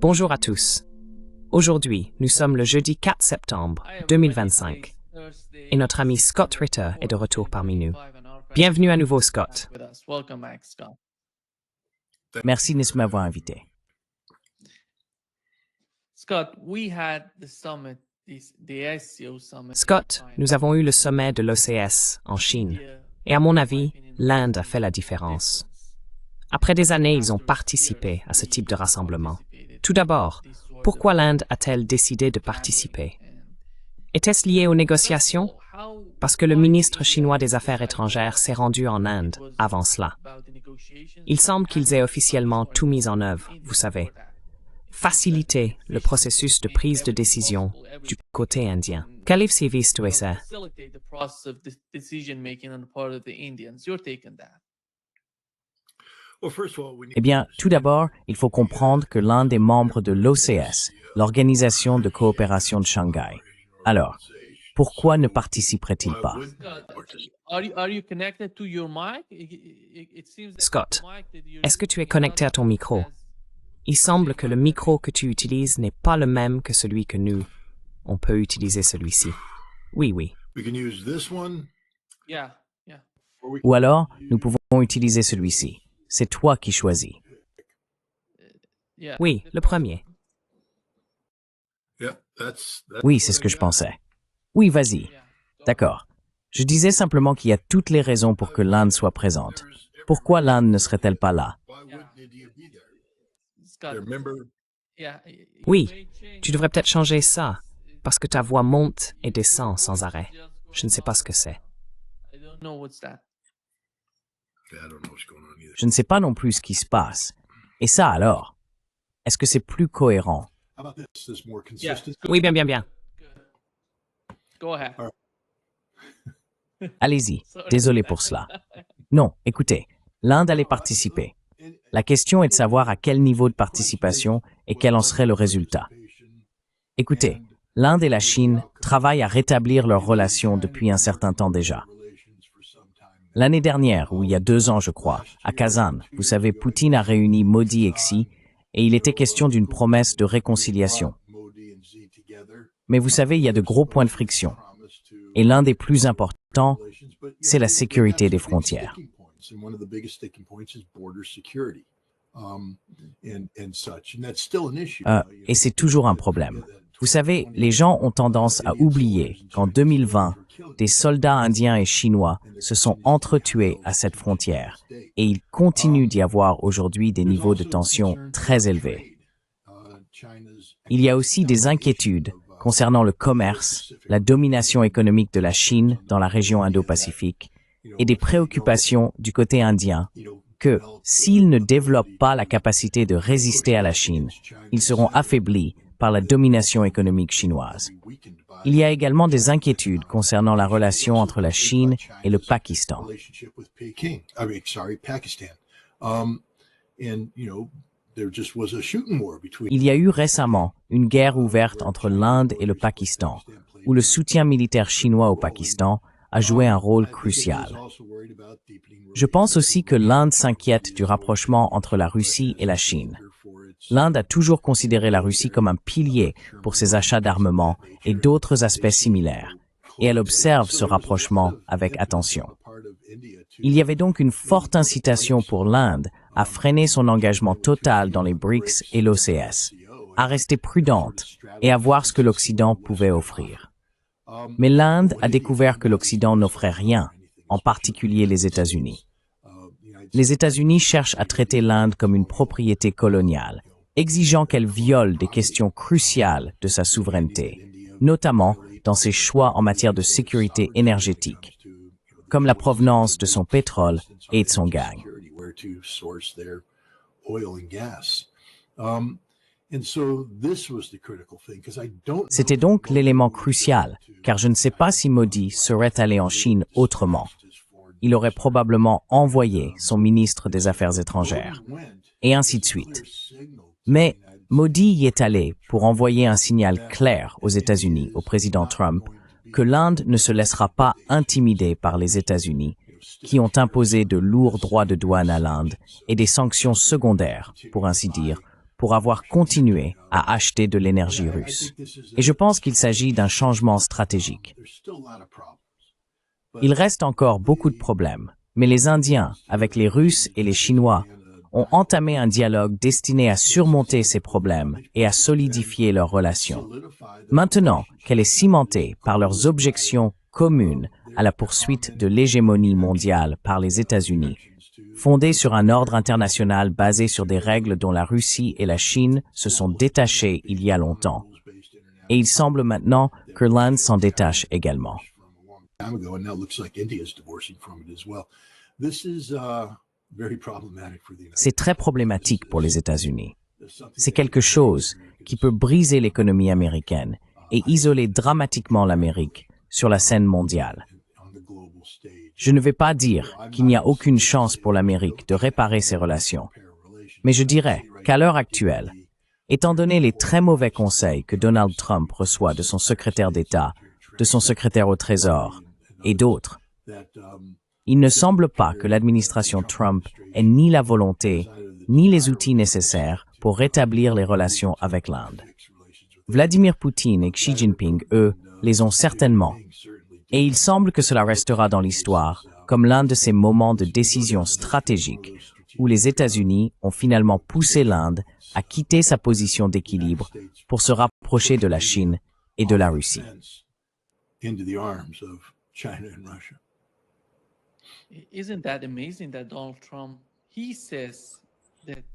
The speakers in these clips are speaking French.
Bonjour à tous. Aujourd'hui, nous sommes le jeudi 4 septembre 2025 et notre ami Scott Ritter est de retour parmi nous. Bienvenue à nouveau, Scott. Merci de m'avoir invité. Scott, nous avons eu le sommet de l'OCS en Chine et à mon avis, l'Inde a fait la différence. Après des années, ils ont participé à ce type de rassemblement. Tout d'abord, pourquoi l'Inde a-t-elle décidé de participer? Était-ce lié aux négociations? Parce que le ministre chinois des Affaires étrangères s'est rendu en Inde avant cela. Il semble qu'ils aient officiellement tout mis en œuvre, vous savez. Faciliter le processus de prise de décision du côté indien. Qu'avez-vous visto ça? Eh bien, tout d'abord, il faut comprendre que l'Inde est membre de l'OCS, l'Organisation de coopération de Shanghai. Alors, pourquoi ne participerait-il pas? Scott, est-ce que tu es connecté à ton micro? Il semble que le micro que tu utilises n'est pas le même que celui que nous. On peut utiliser celui-ci. Oui. Ou alors, nous pouvons utiliser celui-ci. C'est toi qui choisis. Oui, le premier. Oui, c'est ce que je pensais. Oui, vas-y. D'accord. Je disais simplement qu'il y a toutes les raisons pour que l'Inde soit présente. Pourquoi l'Inde ne serait-elle pas là? Oui, tu devrais peut-être changer ça, parce que ta voix monte et descend sans arrêt. Je ne sais pas ce que c'est. Je ne sais pas non plus ce qui se passe. Et ça alors? Est-ce que c'est plus cohérent? Oui, bien. Allez-y. Désolé pour cela. Non, écoutez, l'Inde allait participer. La question est de savoir à quel niveau de participation et quel en serait le résultat. Écoutez, l'Inde et la Chine travaillent à rétablir leurs relations depuis un certain temps déjà. L'année dernière, ou il y a 2 ans je crois, à Kazan, vous savez, Poutine a réuni Modi et Xi, et il était question d'une promesse de réconciliation. Mais vous savez, il y a de gros points de friction. Et l'un des plus importants, c'est la sécurité des frontières. Et c'est toujours un problème. Vous savez, les gens ont tendance à oublier qu'en 2020, des soldats indiens et chinois se sont entretués à cette frontière et il continue d'y avoir aujourd'hui des niveaux de tension très élevés. Il y a aussi des inquiétudes concernant le commerce, la domination économique de la Chine dans la région Indo-Pacifique et des préoccupations du côté indien que, s'ils ne développent pas la capacité de résister à la Chine, ils seront affaiblis par la domination économique chinoise. Il y a également des inquiétudes concernant la relation entre la Chine et le Pakistan. Il y a eu récemment une guerre ouverte entre l'Inde et le Pakistan, où le soutien militaire chinois au Pakistan a joué un rôle crucial. Je pense aussi que l'Inde s'inquiète du rapprochement entre la Russie et la Chine. L'Inde a toujours considéré la Russie comme un pilier pour ses achats d'armement et d'autres aspects similaires, et elle observe ce rapprochement avec attention. Il y avait donc une forte incitation pour l'Inde à freiner son engagement total dans les BRICS et l'OCS, à rester prudente et à voir ce que l'Occident pouvait offrir. Mais l'Inde a découvert que l'Occident n'offrait rien, en particulier les États-Unis. Les États-Unis cherchent à traiter l'Inde comme une propriété coloniale, exigeant qu'elle viole des questions cruciales de sa souveraineté, notamment dans ses choix en matière de sécurité énergétique, comme la provenance de son pétrole et de son gaz. C'était donc l'élément crucial, car je ne sais pas si Modi serait allé en Chine autrement. Il aurait probablement envoyé son ministre des Affaires étrangères, et ainsi de suite. Mais Modi y est allé pour envoyer un signal clair aux États-Unis, au président Trump, que l'Inde ne se laissera pas intimider par les États-Unis, qui ont imposé de lourds droits de douane à l'Inde et des sanctions secondaires, pour ainsi dire, pour avoir continué à acheter de l'énergie russe. Et je pense qu'il s'agit d'un changement stratégique. Il reste encore beaucoup de problèmes, mais les Indiens, avec les Russes et les Chinois, ont entamé un dialogue destiné à surmonter ces problèmes et à solidifier leurs relations. Maintenant qu'elle est cimentée par leurs objections communes à la poursuite de l'hégémonie mondiale par les États-Unis, fondée sur un ordre international basé sur des règles dont la Russie et la Chine se sont détachées il y a longtemps. Et il semble maintenant que l'Inde s'en détache également. C'est très problématique pour les États-Unis. C'est quelque chose qui peut briser l'économie américaine et isoler dramatiquement l'Amérique sur la scène mondiale. Je ne vais pas dire qu'il n'y a aucune chance pour l'Amérique de réparer ses relations, mais je dirais qu'à l'heure actuelle, étant donné les très mauvais conseils que Donald Trump reçoit de son secrétaire d'État, de son secrétaire au Trésor et d'autres, il ne semble pas que l'administration Trump ait ni la volonté, ni les outils nécessaires pour rétablir les relations avec l'Inde. Vladimir Poutine et Xi Jinping, eux, les ont certainement. Et il semble que cela restera dans l'histoire comme l'un de ces moments de décision stratégique où les États-Unis ont finalement poussé l'Inde à quitter sa position d'équilibre pour se rapprocher de la Chine et de la Russie.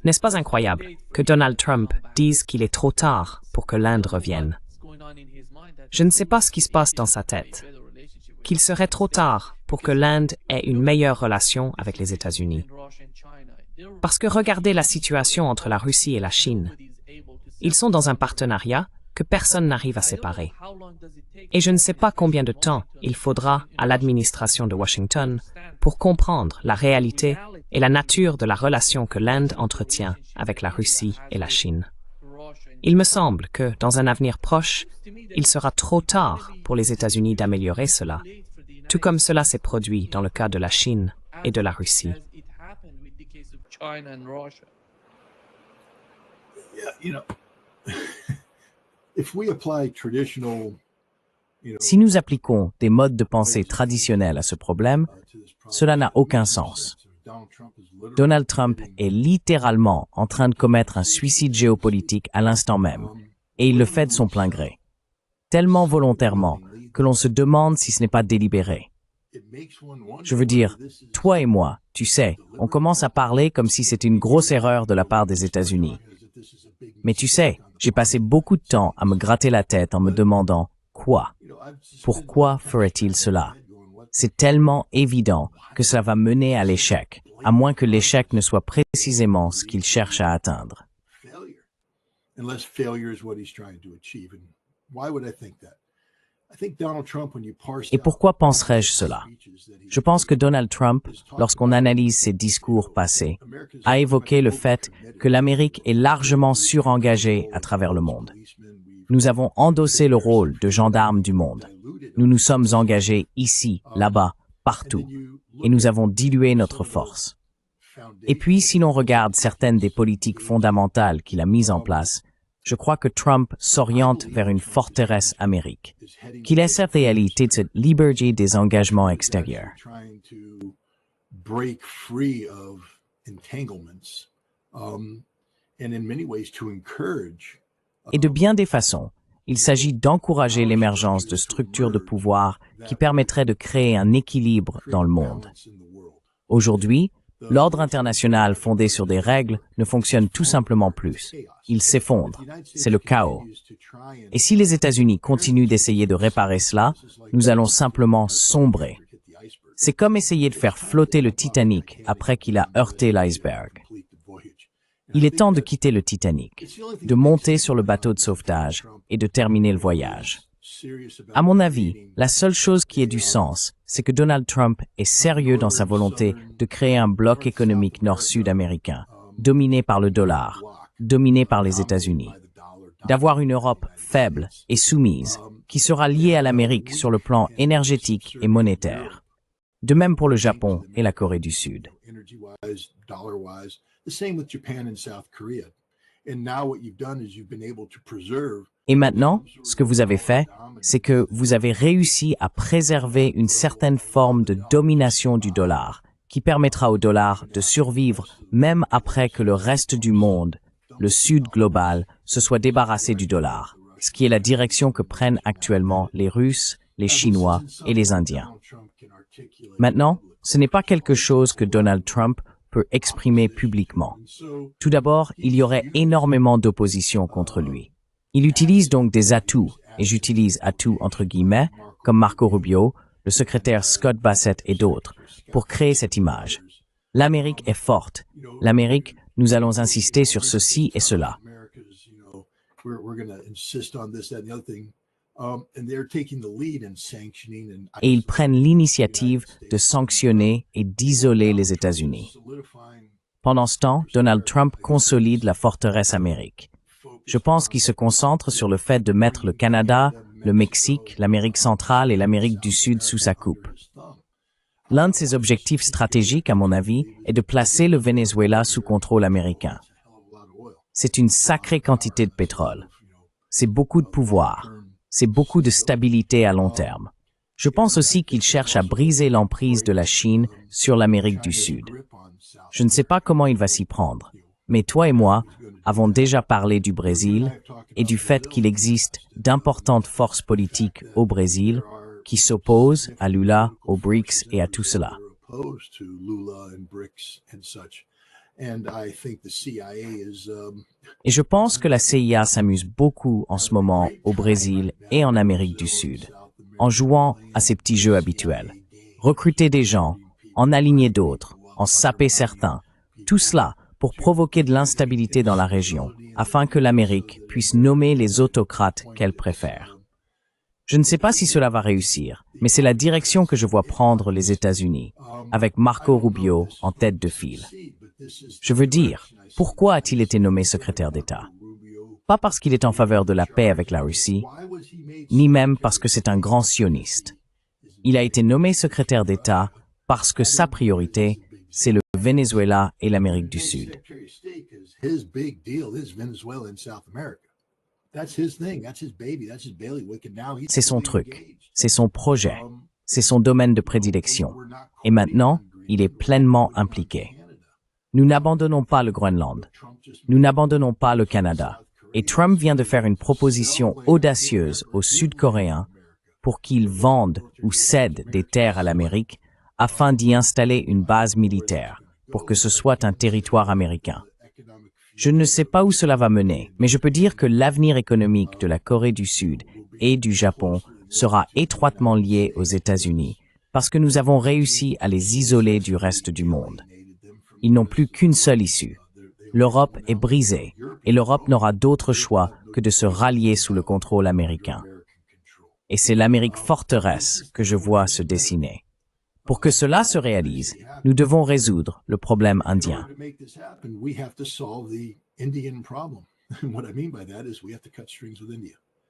N'est-ce pas incroyable que Donald Trump dise qu'il est trop tard pour que l'Inde revienne? Je ne sais pas ce qui se passe dans sa tête. Qu'il serait trop tard pour que l'Inde ait une meilleure relation avec les États-Unis. Parce que regardez la situation entre la Russie et la Chine. Ils sont dans un partenariat que personne n'arrive à séparer. Et je ne sais pas combien de temps il faudra à l'administration de Washington pour comprendre la réalité et la nature de la relation que l'Inde entretient avec la Russie et la Chine. Il me semble que, dans un avenir proche, il sera trop tard pour les États-Unis d'améliorer cela, tout comme cela s'est produit dans le cas de la Chine et de la Russie. Si nous appliquons des modes de pensée traditionnels à ce problème, cela n'a aucun sens. Donald Trump est littéralement en train de commettre un suicide géopolitique à l'instant même, et il le fait de son plein gré. Tellement volontairement que l'on se demande si ce n'est pas délibéré. Je veux dire, toi et moi, tu sais, on commence à parler comme si c'était une grosse erreur de la part des États-Unis. Mais tu sais, j'ai passé beaucoup de temps à me gratter la tête en me demandant quoi? Pourquoi ferait-il cela? C'est tellement évident que cela va mener à l'échec, à moins que l'échec ne soit précisément ce qu'il cherche à atteindre. Et pourquoi penserais-je cela? Je pense que Donald Trump, lorsqu'on analyse ses discours passés, a évoqué le fait que l'Amérique est largement surengagée à travers le monde. Nous avons endossé le rôle de gendarme du monde. Nous nous sommes engagés ici, là-bas, partout, et nous avons dilué notre force. Et puis, si l'on regarde certaines des politiques fondamentales qu'il a mises en place, je crois que Trump s'oriente vers une forteresse Amérique, qui laisse la réalité de cette liberté des engagements extérieurs. Et de bien des façons, il s'agit d'encourager l'émergence de structures de pouvoir qui permettraient de créer un équilibre dans le monde. Aujourd'hui, l'ordre international fondé sur des règles ne fonctionne tout simplement plus. Il s'effondre. C'est le chaos. Et si les États-Unis continuent d'essayer de réparer cela, nous allons simplement sombrer. C'est comme essayer de faire flotter le Titanic après qu'il a heurté l'iceberg. Il est temps de quitter le Titanic, de monter sur le bateau de sauvetage et de terminer le voyage. À mon avis, la seule chose qui ait du sens, c'est que Donald Trump est sérieux dans sa volonté de créer un bloc économique nord-sud américain, dominé par le dollar, dominé par les États-Unis, d'avoir une Europe faible et soumise, qui sera liée à l'Amérique sur le plan énergétique et monétaire. De même pour le Japon et la Corée du Sud. Et maintenant, ce que vous avez fait, c'est que vous avez réussi à préserver une certaine forme de domination du dollar, qui permettra au dollar de survivre même après que le reste du monde, le Sud global, se soit débarrassé du dollar, ce qui est la direction que prennent actuellement les Russes, les Chinois et les Indiens. Maintenant, ce n'est pas quelque chose que Donald Trump peut exprimer publiquement. Tout d'abord, il y aurait énormément d'opposition contre lui. Il utilise donc des atouts, et j'utilise atouts entre guillemets, comme Marco Rubio, le secrétaire Scott Bassett et d'autres, pour créer cette image. L'Amérique est forte. L'Amérique, nous allons insister sur ceci et cela. Et ils prennent l'initiative de sanctionner et d'isoler les États-Unis. Pendant ce temps, Donald Trump consolide la forteresse Amérique. Je pense qu'il se concentre sur le fait de mettre le Canada, le Mexique, l'Amérique centrale et l'Amérique du Sud sous sa coupe. L'un de ses objectifs stratégiques, à mon avis, est de placer le Venezuela sous contrôle américain. C'est une sacrée quantité de pétrole. C'est beaucoup de pouvoir. C'est beaucoup de stabilité à long terme. Je pense aussi qu'il cherche à briser l'emprise de la Chine sur l'Amérique du Sud. Je ne sais pas comment il va s'y prendre, mais toi et moi avons déjà parlé du Brésil et du fait qu'il existe d'importantes forces politiques au Brésil qui s'opposent à Lula, aux BRICS et à tout cela. Et je pense que la CIA s'amuse beaucoup en ce moment au Brésil et en Amérique du Sud, en jouant à ses petits jeux habituels. Recruter des gens, en aligner d'autres, en saper certains, tout cela pour provoquer de l'instabilité dans la région, afin que l'Amérique puisse nommer les autocrates qu'elle préfère. Je ne sais pas si cela va réussir, mais c'est la direction que je vois prendre les États-Unis, avec Marco Rubio en tête de file. Je veux dire, pourquoi a-t-il été nommé secrétaire d'État? Pas parce qu'il est en faveur de la paix avec la Russie, ni même parce que c'est un grand sioniste. Il a été nommé secrétaire d'État parce que sa priorité, c'est le Venezuela et l'Amérique du Sud. C'est son truc, c'est son projet, c'est son domaine de prédilection. Et maintenant, il est pleinement impliqué. Nous n'abandonnons pas le Groenland. Nous n'abandonnons pas le Canada. Et Trump vient de faire une proposition audacieuse aux Sud-Coréens pour qu'ils vendent ou cèdent des terres à l'Amérique afin d'y installer une base militaire, pour que ce soit un territoire américain. Je ne sais pas où cela va mener, mais je peux dire que l'avenir économique de la Corée du Sud et du Japon sera étroitement lié aux États-Unis, parce que nous avons réussi à les isoler du reste du monde. Ils n'ont plus qu'une seule issue. L'Europe est brisée, et l'Europe n'aura d'autre choix que de se rallier sous le contrôle américain. Et c'est l'Amérique forteresse que je vois se dessiner. Pour que cela se réalise, nous devons résoudre le problème indien.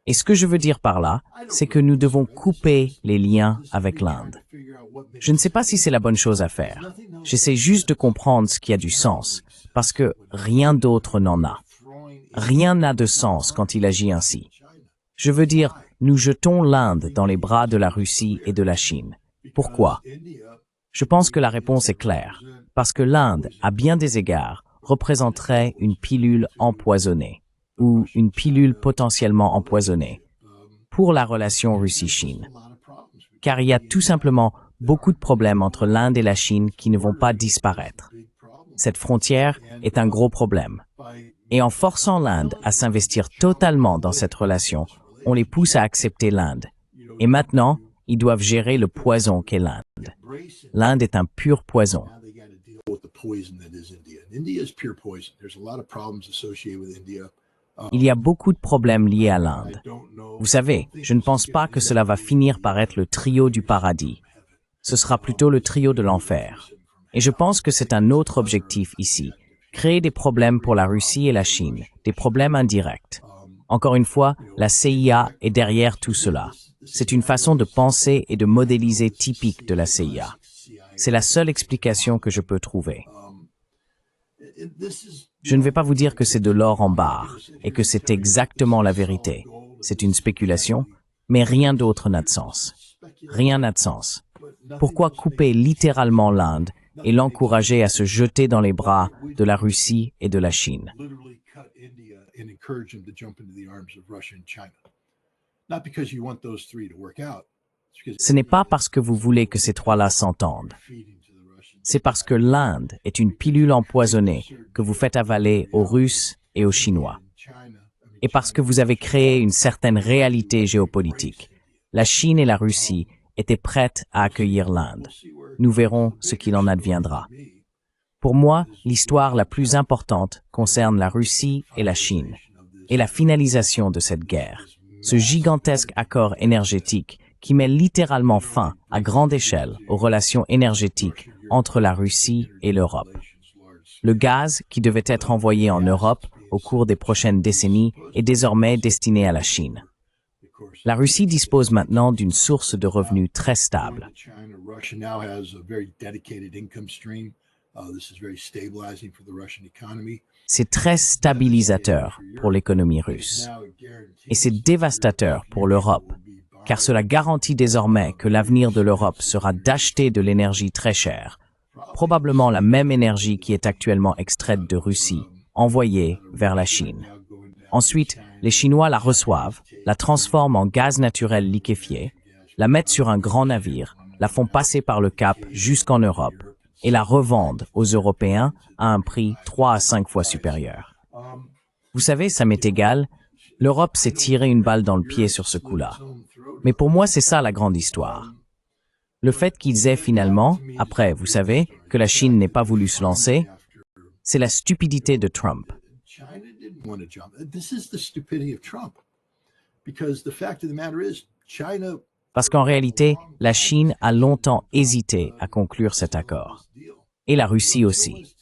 Et ce que je veux dire par là, c'est que nous devons couper les liens avec l'Inde. Je ne sais pas si c'est la bonne chose à faire. J'essaie juste de comprendre ce qui a du sens, parce que rien d'autre n'en a. Rien n'a de sens quand il agit ainsi. Je veux dire, nous jetons l'Inde dans les bras de la Russie et de la Chine. Pourquoi? Je pense que la réponse est claire, parce que l'Inde, à bien des égards, représenterait une pilule empoisonnée, ou une pilule potentiellement empoisonnée, pour la relation Russie-Chine. Car il y a tout simplement beaucoup de problèmes entre l'Inde et la Chine qui ne vont pas disparaître. Cette frontière est un gros problème. Et en forçant l'Inde à s'investir totalement dans cette relation, on les pousse à accepter l'Inde. Et maintenant, ils doivent gérer le poison qu'est l'Inde. L'Inde est un pur poison. Il y a beaucoup de problèmes liés à l'Inde. Vous savez, je ne pense pas que cela va finir par être le trio du paradis. Ce sera plutôt le trio de l'enfer. Et je pense que c'est un autre objectif ici, créer des problèmes pour la Russie et la Chine, des problèmes indirects. Encore une fois, la CIA est derrière tout cela. C'est une façon de penser et de modéliser typique de la CIA. C'est la seule explication que je peux trouver. Je ne vais pas vous dire que c'est de l'or en barre et que c'est exactement la vérité. C'est une spéculation, mais rien d'autre n'a de sens. Rien n'a de sens. Pourquoi couper littéralement l'Inde et l'encourager à se jeter dans les bras de la Russie et de la Chine? Ce n'est pas parce que vous voulez que ces trois-là s'entendent. C'est parce que l'Inde est une pilule empoisonnée que vous faites avaler aux Russes et aux Chinois. Et parce que vous avez créé une certaine réalité géopolitique. La Chine et la Russie étaient prêtes à accueillir l'Inde. Nous verrons ce qu'il en adviendra. Pour moi, l'histoire la plus importante concerne la Russie et la Chine, et la finalisation de cette guerre, ce gigantesque accord énergétique qui met littéralement fin à grande échelle aux relations énergétiques entre la Russie et l'Europe. Le gaz qui devait être envoyé en Europe au cours des prochaines décennies est désormais destiné à la Chine. La Russie dispose maintenant d'une source de revenus très stable. C'est très stabilisateur pour l'économie russe. Et c'est dévastateur pour l'Europe, car cela garantit désormais que l'avenir de l'Europe sera d'acheter de l'énergie très chère, probablement la même énergie qui est actuellement extraite de Russie, envoyée vers la Chine. Ensuite, les Chinois la reçoivent, la transforment en gaz naturel liquéfié, la mettent sur un grand navire, la font passer par le Cap jusqu'en Europe et la revendent aux Européens à un prix 3 à 5 fois supérieur. Vous savez, ça m'est égal, l'Europe s'est tiré une balle dans le pied sur ce coup-là. Mais pour moi, c'est ça la grande histoire. Le fait qu'ils aient finalement, après, vous savez, que la Chine n'ait pas voulu se lancer, c'est la stupidité de Trump. Parce qu'en réalité, la Chine a longtemps hésité à conclure cet accord. Et la Russie aussi.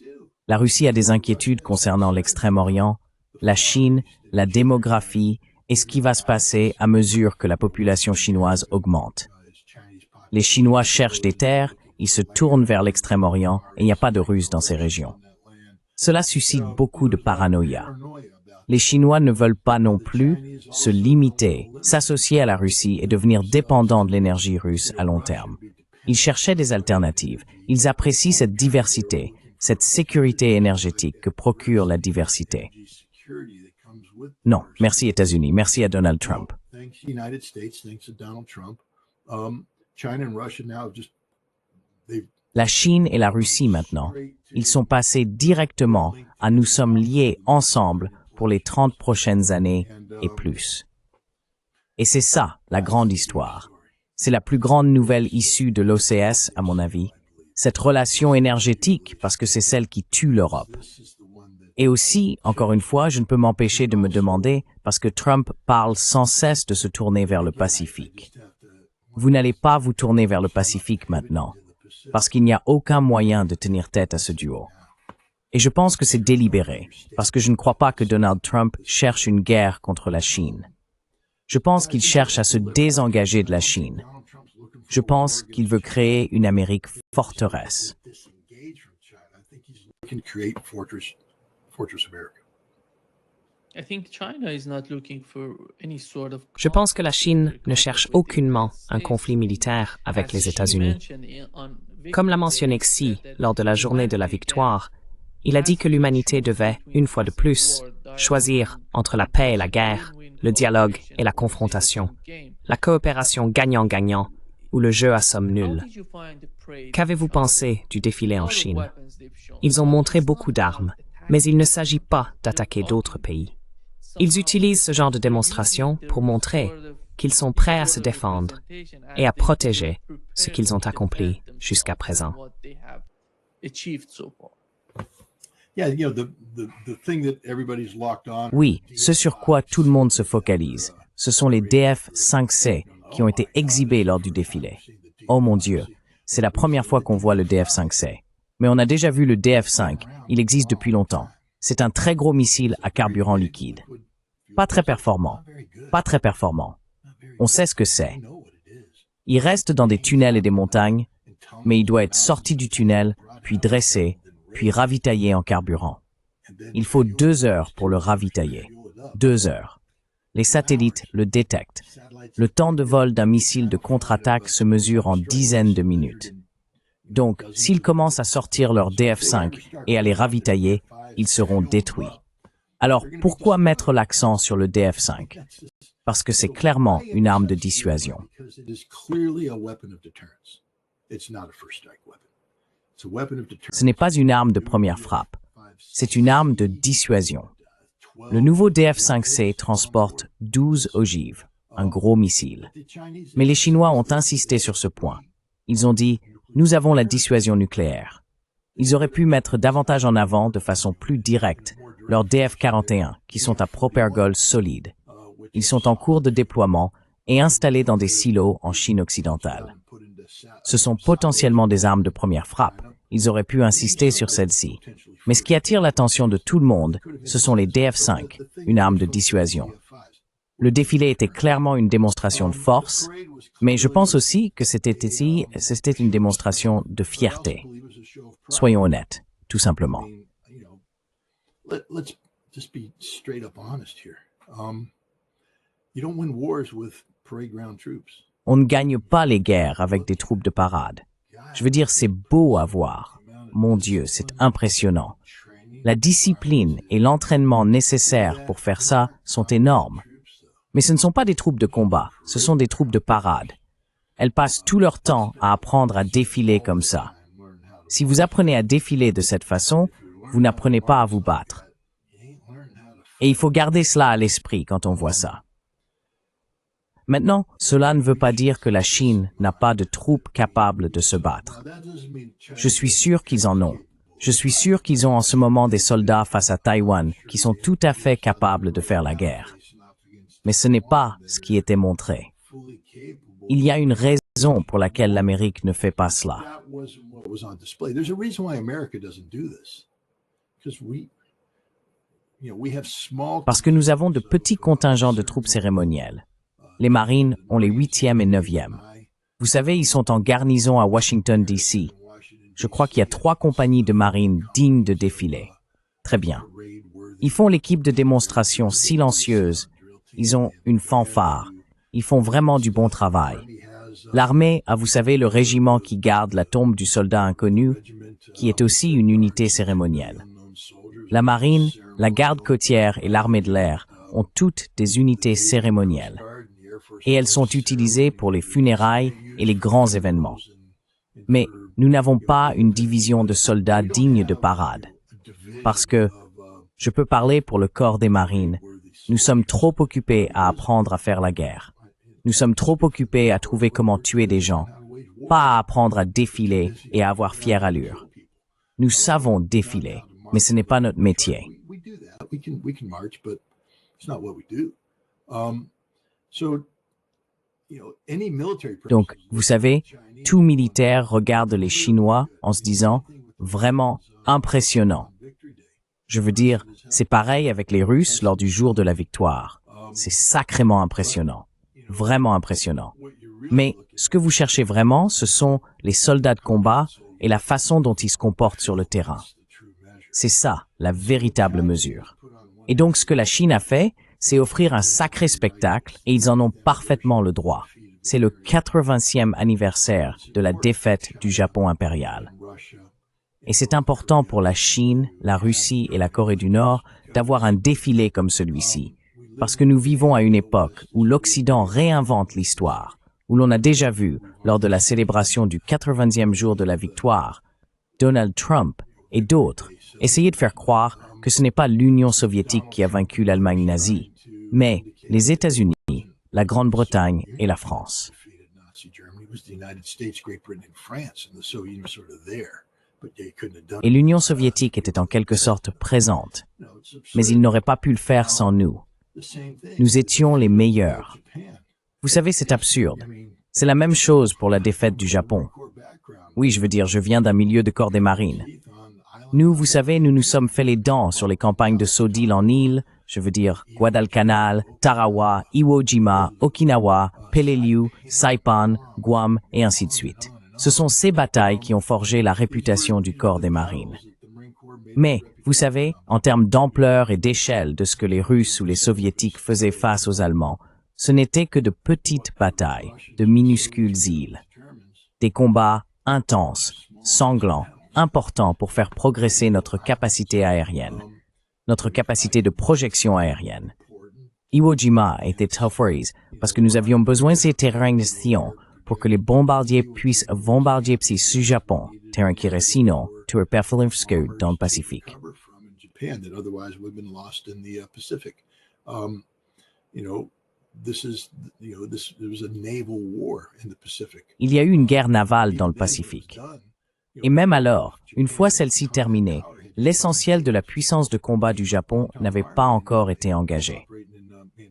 La Russie a des inquiétudes concernant l'Extrême-Orient, la Chine, la démographie et ce qui va se passer à mesure que la population chinoise augmente. Les Chinois cherchent des terres, ils se tournent vers l'Extrême-Orient et il n'y a pas de Russes dans ces régions. Cela suscite beaucoup de paranoïa. Les Chinois ne veulent pas non plus se limiter, s'associer à la Russie et devenir dépendants de l'énergie russe à long terme. Ils cherchaient des alternatives. Ils apprécient cette diversité, cette sécurité énergétique que procure la diversité. Non, merci États-Unis, merci à Donald Trump. La Chine et la Russie maintenant, ils sont passés directement à nous sommes liés ensemble pour les 30 prochaines années et plus. Et c'est ça, la grande histoire. C'est la plus grande nouvelle issue de l'OCS, à mon avis. Cette relation énergétique, parce que c'est celle qui tue l'Europe. Et aussi, encore une fois, je ne peux m'empêcher de me demander, parce que Trump parle sans cesse de se tourner vers le Pacifique. Vous n'allez pas vous tourner vers le Pacifique maintenant, parce qu'il n'y a aucun moyen de tenir tête à ce duo. Et je pense que c'est délibéré, parce que je ne crois pas que Donald Trump cherche une guerre contre la Chine. Je pense qu'il cherche à se désengager de la Chine. Je pense qu'il veut créer une Amérique forteresse. Je pense que la Chine ne cherche aucunement un conflit militaire avec les États-Unis. Comme l'a mentionné Xi lors de la journée de la victoire, il a dit que l'humanité devait, une fois de plus, choisir entre la paix et la guerre, le dialogue et la confrontation, la coopération gagnant-gagnant ou le jeu à somme nulle. Qu'avez-vous pensé du défilé en Chine? Ils ont montré beaucoup d'armes, mais il ne s'agit pas d'attaquer d'autres pays. Ils utilisent ce genre de démonstration pour montrer qu'ils sont prêts à se défendre et à protéger ce qu'ils ont accompli jusqu'à présent. Oui, ce sur quoi tout le monde se focalise, ce sont les DF-5C qui ont été exhibés lors du défilé. Oh mon Dieu, c'est la première fois qu'on voit le DF-5C. Mais on a déjà vu le DF-5, il existe depuis longtemps. C'est un très gros missile à carburant liquide. Pas très performant. Pas très performant. On sait ce que c'est. Il reste dans des tunnels et des montagnes, mais il doit être sorti du tunnel, puis dressé, puis ravitaillé en carburant. Il faut 2 heures pour le ravitailler. 2 heures. Les satellites le détectent. Le temps de vol d'un missile de contre-attaque se mesure en dizaines de minutes. Donc, s'ils commencent à sortir leur DF-5 et à les ravitailler, ils seront détruits. Alors, pourquoi mettre l'accent sur le DF-5? Parce que c'est clairement une arme de dissuasion. Ce n'est pas une arme de première frappe, c'est une arme de dissuasion. Le nouveau DF-5C transporte 12 ogives, un gros missile. Mais les Chinois ont insisté sur ce point. Ils ont dit « Nous avons la dissuasion nucléaire ». Ils auraient pu mettre davantage en avant, de façon plus directe, leurs DF-41, qui sont à propergol solide. Ils sont en cours de déploiement et installés dans des silos en Chine occidentale. Ce sont potentiellement des armes de première frappe. Ils auraient pu insister sur celles-ci. Mais ce qui attire l'attention de tout le monde, ce sont les DF-5, une arme de dissuasion. Le défilé était clairement une démonstration de force, mais je pense aussi que c'était une démonstration de fierté. Soyons honnêtes, tout simplement. Let's just be straight up honest here. You don't win wars with parade ground troops. On ne gagne pas les guerres avec des troupes de parade. Je veux dire, c'est beau à voir. Mon Dieu, c'est impressionnant. La discipline et l'entraînement nécessaires pour faire ça sont énormes. Mais ce ne sont pas des troupes de combat, ce sont des troupes de parade. Elles passent tout leur temps à apprendre à défiler comme ça. Si vous apprenez à défiler de cette façon, vous n'apprenez pas à vous battre. Et il faut garder cela à l'esprit quand on voit ça. Maintenant, cela ne veut pas dire que la Chine n'a pas de troupes capables de se battre. Je suis sûr qu'ils en ont. Je suis sûr qu'ils ont en ce moment des soldats face à Taïwan qui sont tout à fait capables de faire la guerre. Mais ce n'est pas ce qui était montré. Il y a une raison pour laquelle l'Amérique ne fait pas cela. Parce que nous avons de petits contingents de troupes cérémonielles. Les Marines ont les 8e et 9e. Vous savez, ils sont en garnison à Washington, D.C. Je crois qu'il y a 3 compagnies de marines dignes de défiler. Très bien. Ils font l'équipe de démonstration silencieuse. Ils ont une fanfare. Ils font vraiment du bon travail. L'armée a, vous savez, le régiment qui garde la tombe du soldat inconnu, qui est aussi une unité cérémonielle. La marine, la garde côtière et l'armée de l'air ont toutes des unités cérémonielles. Et elles sont utilisées pour les funérailles et les grands événements. Mais nous n'avons pas une division de soldats dignes de parade. Parce que, je peux parler pour le corps des marines, nous sommes trop occupés à apprendre à faire la guerre. Nous sommes trop occupés à trouver comment tuer des gens, pas à apprendre à défiler et à avoir fière allure. Nous savons défiler, mais ce n'est pas notre métier. Donc, vous savez, tout militaire regarde les Chinois en se disant « vraiment impressionnant ». Je veux dire, c'est pareil avec les Russes lors du jour de la victoire. C'est sacrément impressionnant, vraiment impressionnant. Mais ce que vous cherchez vraiment, ce sont les soldats de combat et la façon dont ils se comportent sur le terrain. C'est ça, la véritable mesure. Et donc, ce que la Chine a fait, c'est offrir un sacré spectacle et ils en ont parfaitement le droit. C'est le 80e anniversaire de la défaite du Japon impérial. Et c'est important pour la Chine, la Russie et la Corée du Nord d'avoir un défilé comme celui-ci, parce que nous vivons à une époque où l'Occident réinvente l'histoire, où l'on a déjà vu, lors de la célébration du 80e jour de la victoire, Donald Trump et d'autres essayer de faire croire que ce n'est pas l'Union soviétique qui a vaincu l'Allemagne nazie, mais les États-Unis, la Grande-Bretagne et la France. Et l'Union soviétique était en quelque sorte présente, mais ils n'auraient pas pu le faire sans nous. Nous étions les meilleurs. Vous savez, c'est absurde. C'est la même chose pour la défaite du Japon. Oui, je veux dire, je viens d'un milieu de corps des marines. Nous, vous savez, nous nous sommes fait les dents sur les campagnes de saut d'île en île, je veux dire Guadalcanal, Tarawa, Iwo Jima, Okinawa, Peleliu, Saipan, Guam et ainsi de suite. Ce sont ces batailles qui ont forgé la réputation du corps des marines. Mais Vous savez, en termes d'ampleur et d'échelle de ce que les Russes ou les Soviétiques faisaient face aux Allemands, ce n'était que de petites batailles, de minuscules îles. Des combats intenses, sanglants, importants pour faire progresser notre capacité aérienne, notre capacité de projection aérienne. Iwo Jima était Tough parce que nous avions besoin de ces terrains d'estion pour que les bombardiers puissent bombarder ce Japon, terrain qui reste sinon tuer Perthlinfsku dans le Pacifique. Il y a eu une guerre navale dans le Pacifique. Et même alors, une fois celle-ci terminée, l'essentiel de la puissance de combat du Japon n'avait pas encore été engagé.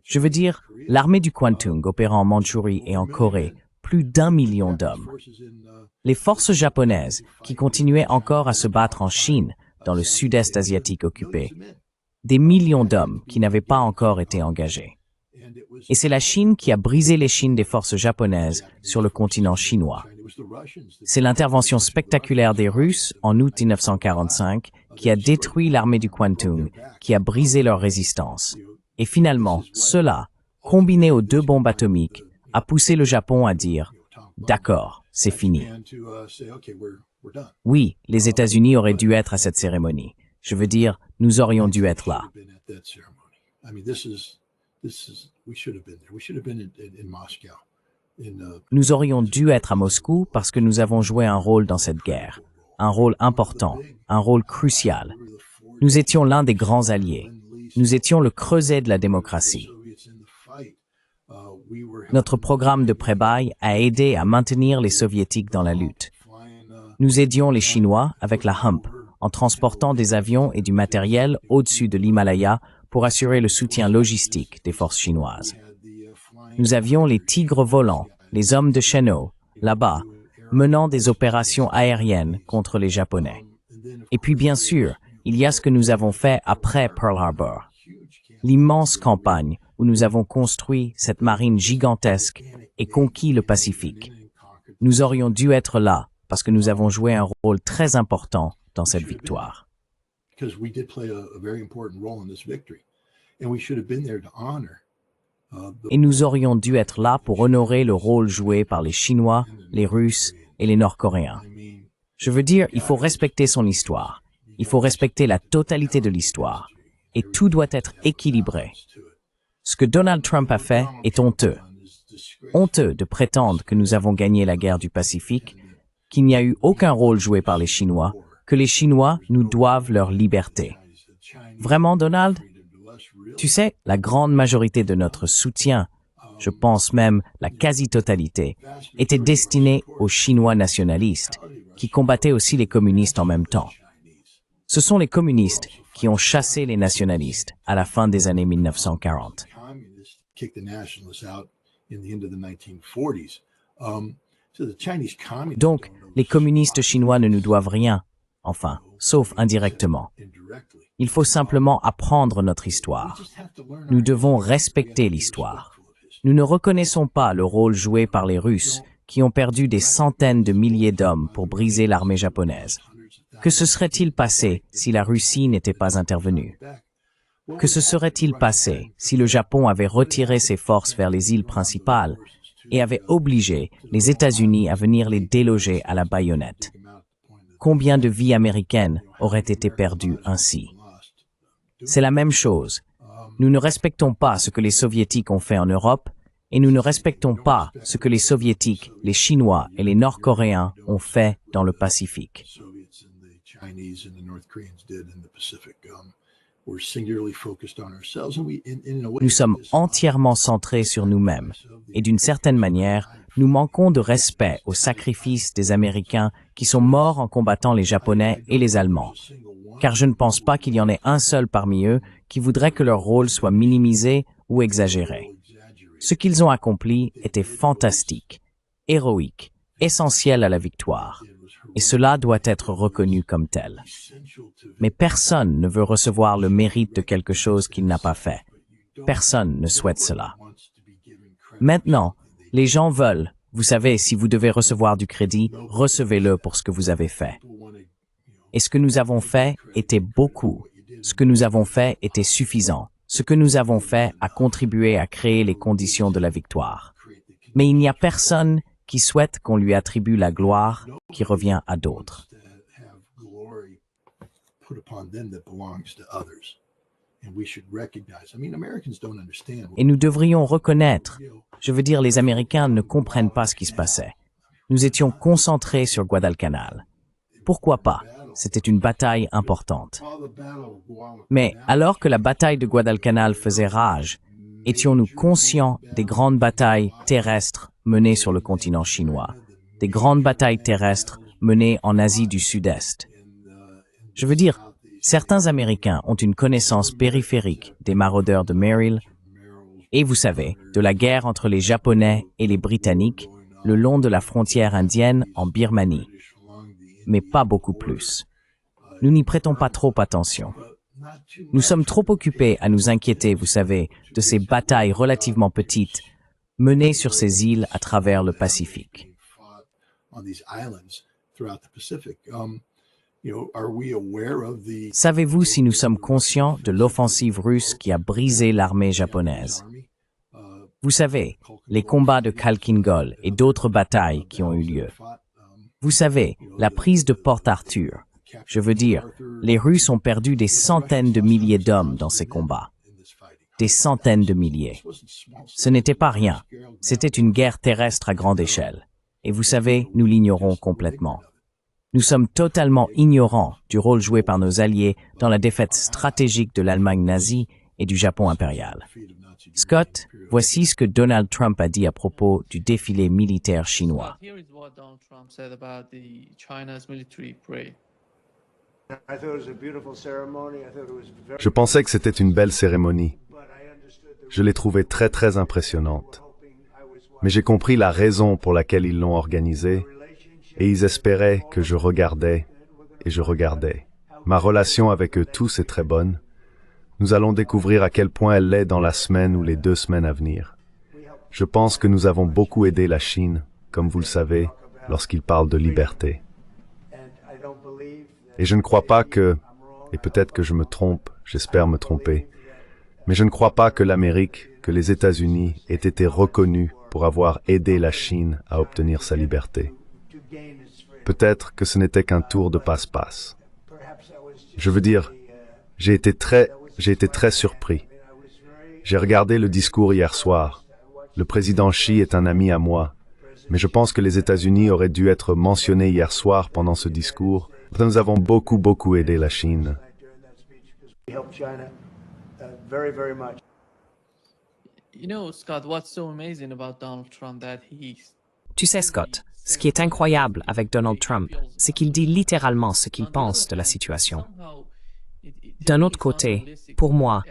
Je veux dire, l'armée du Kwantung opérant en Mandchourie et en Corée, plus d'1 million d'hommes. Les forces japonaises, qui continuaient encore à se battre en Chine, dans le sud-est asiatique occupé, des millions d'hommes qui n'avaient pas encore été engagés. Et c'est la Chine qui a brisé l'échine des forces japonaises sur le continent chinois. C'est l'intervention spectaculaire des Russes en août 1945 qui a détruit l'armée du Kwantung, qui a brisé leur résistance. Et finalement, cela, combiné aux 2 bombes atomiques, a poussé le Japon à dire « D'accord, c'est fini ». Oui, les États-Unis auraient dû être à cette cérémonie. Je veux dire, nous aurions dû être là. Nous aurions dû être à Moscou parce que nous avons joué un rôle dans cette guerre, un rôle important, un rôle crucial. Nous étions l'un des grands alliés. Nous étions le creuset de la démocratie. Notre programme de pré-bail a aidé à maintenir les Soviétiques dans la lutte. Nous aidions les Chinois avec la Hump, en transportant des avions et du matériel au-dessus de l'Himalaya pour assurer le soutien logistique des forces chinoises. Nous avions les tigres volants, les hommes de Sheno, là-bas, menant des opérations aériennes contre les Japonais. Et puis bien sûr, il y a ce que nous avons fait après Pearl Harbor. L'immense campagne où nous avons construit cette marine gigantesque et conquis le Pacifique. Nous aurions dû être là parce que nous avons joué un rôle très important dans cette victoire. Et nous aurions dû être là pour honorer le rôle joué par les Chinois, les Russes et les Nord-Coréens. Je veux dire, il faut respecter son histoire. Il faut respecter la totalité de l'histoire. Et tout doit être équilibré. Ce que Donald Trump a fait est honteux. Honteux de prétendre que nous avons gagné la guerre du Pacifique, qu'il n'y a eu aucun rôle joué par les Chinois, que les Chinois nous doivent leur liberté. Vraiment, Donald? Tu sais, la grande majorité de notre soutien, je pense même la quasi-totalité, était destinée aux Chinois nationalistes, qui combattaient aussi les communistes en même temps. Ce sont les communistes qui ont chassé les nationalistes à la fin des années 1940. Donc, les communistes chinois ne nous doivent rien, enfin, sauf indirectement. Il faut simplement apprendre notre histoire. Nous devons respecter l'histoire. Nous ne reconnaissons pas le rôle joué par les Russes, qui ont perdu des centaines de milliers d'hommes pour briser l'armée japonaise. Que se serait-il passé si la Russie n'était pas intervenue? Que se serait-il passé si le Japon avait retiré ses forces vers les îles principales et avait obligé les États-Unis à venir les déloger à la baïonnette? Combien de vies américaines auraient été perdues ainsi? C'est la même chose. Nous ne respectons pas ce que les Soviétiques ont fait en Europe et nous ne respectons pas ce que les Soviétiques, les Chinois et les Nord-Coréens ont fait dans le Pacifique. Nous sommes entièrement centrés sur nous-mêmes et d'une certaine manière, nous manquons de respect au sacrifice des Américains qui sont morts en combattant les Japonais et les Allemands. Car je ne pense pas qu'il y en ait un seul parmi eux qui voudrait que leur rôle soit minimisé ou exagéré. Ce qu'ils ont accompli était fantastique, héroïque, essentiel à la victoire. Et cela doit être reconnu comme tel. Mais personne ne veut recevoir le mérite de quelque chose qu'il n'a pas fait. Personne ne souhaite cela. Maintenant, les gens veulent, vous savez, si vous devez recevoir du crédit, recevez-le pour ce que vous avez fait. Et ce que nous avons fait était beaucoup. Ce que nous avons fait était suffisant. Ce que nous avons fait a contribué à créer les conditions de la victoire. Mais il n'y a personne qui souhaite qu'on lui attribue la gloire qui revient à d'autres. Et nous devrions reconnaître, je veux dire, les Américains ne comprennent pas ce qui se passait. Nous étions concentrés sur Guadalcanal. Pourquoi pas? C'était une bataille importante. Mais alors que la bataille de Guadalcanal faisait rage, étions-nous conscients des grandes batailles terrestres menées sur le continent chinois, des grandes batailles terrestres menées en Asie du Sud-Est? Je veux dire, certains Américains ont une connaissance périphérique des maraudeurs de Merrill et, vous savez, de la guerre entre les Japonais et les Britanniques le long de la frontière indienne en Birmanie, mais pas beaucoup plus. Nous n'y prêtons pas trop attention. Nous sommes trop occupés à nous inquiéter, vous savez, de ces batailles relativement petites menées sur ces îles à travers le Pacifique. Savez-vous si nous sommes conscients de l'offensive russe qui a brisé l'armée japonaise? Vous savez, les combats de Khalkhin Gol et d'autres batailles qui ont eu lieu. Vous savez, la prise de Port Arthur. Je veux dire, les Russes ont perdu des centaines de milliers d'hommes dans ces combats. Des centaines de milliers. Ce n'était pas rien. C'était une guerre terrestre à grande échelle. Et vous savez, nous l'ignorons complètement. Nous sommes totalement ignorants du rôle joué par nos alliés dans la défaite stratégique de l'Allemagne nazie et du Japon impérial. Scott, voici ce que Donald Trump a dit à propos du défilé militaire chinois. Je pensais que c'était une belle cérémonie. Je l'ai trouvée très très impressionnante. Mais j'ai compris la raison pour laquelle ils l'ont organisée, et ils espéraient que je regardais, et je regardais. Ma relation avec eux tous est très bonne. Nous allons découvrir à quel point elle l'est dans la semaine ou les 2 semaines à venir. Je pense que nous avons beaucoup aidé la Chine, comme vous le savez, lorsqu'ils parlent de liberté. Et je ne crois pas que, et peut-être que je me trompe, j'espère me tromper, mais je ne crois pas que l'Amérique, que les États-Unis aient été reconnus pour avoir aidé la Chine à obtenir sa liberté. Peut-être que ce n'était qu'un tour de passe-passe. Je veux dire, j'ai été très surpris. J'ai regardé le discours hier soir. Le président Xi est un ami à moi, mais je pense que les États-Unis auraient dû être mentionnés hier soir pendant ce discours. Nous avons beaucoup aidé la Chine. Tu sais, Scott, ce qui est incroyable avec Donald Trump, c'est qu'il dit littéralement ce qu'il pense de la situation. D'un autre côté, pour moi,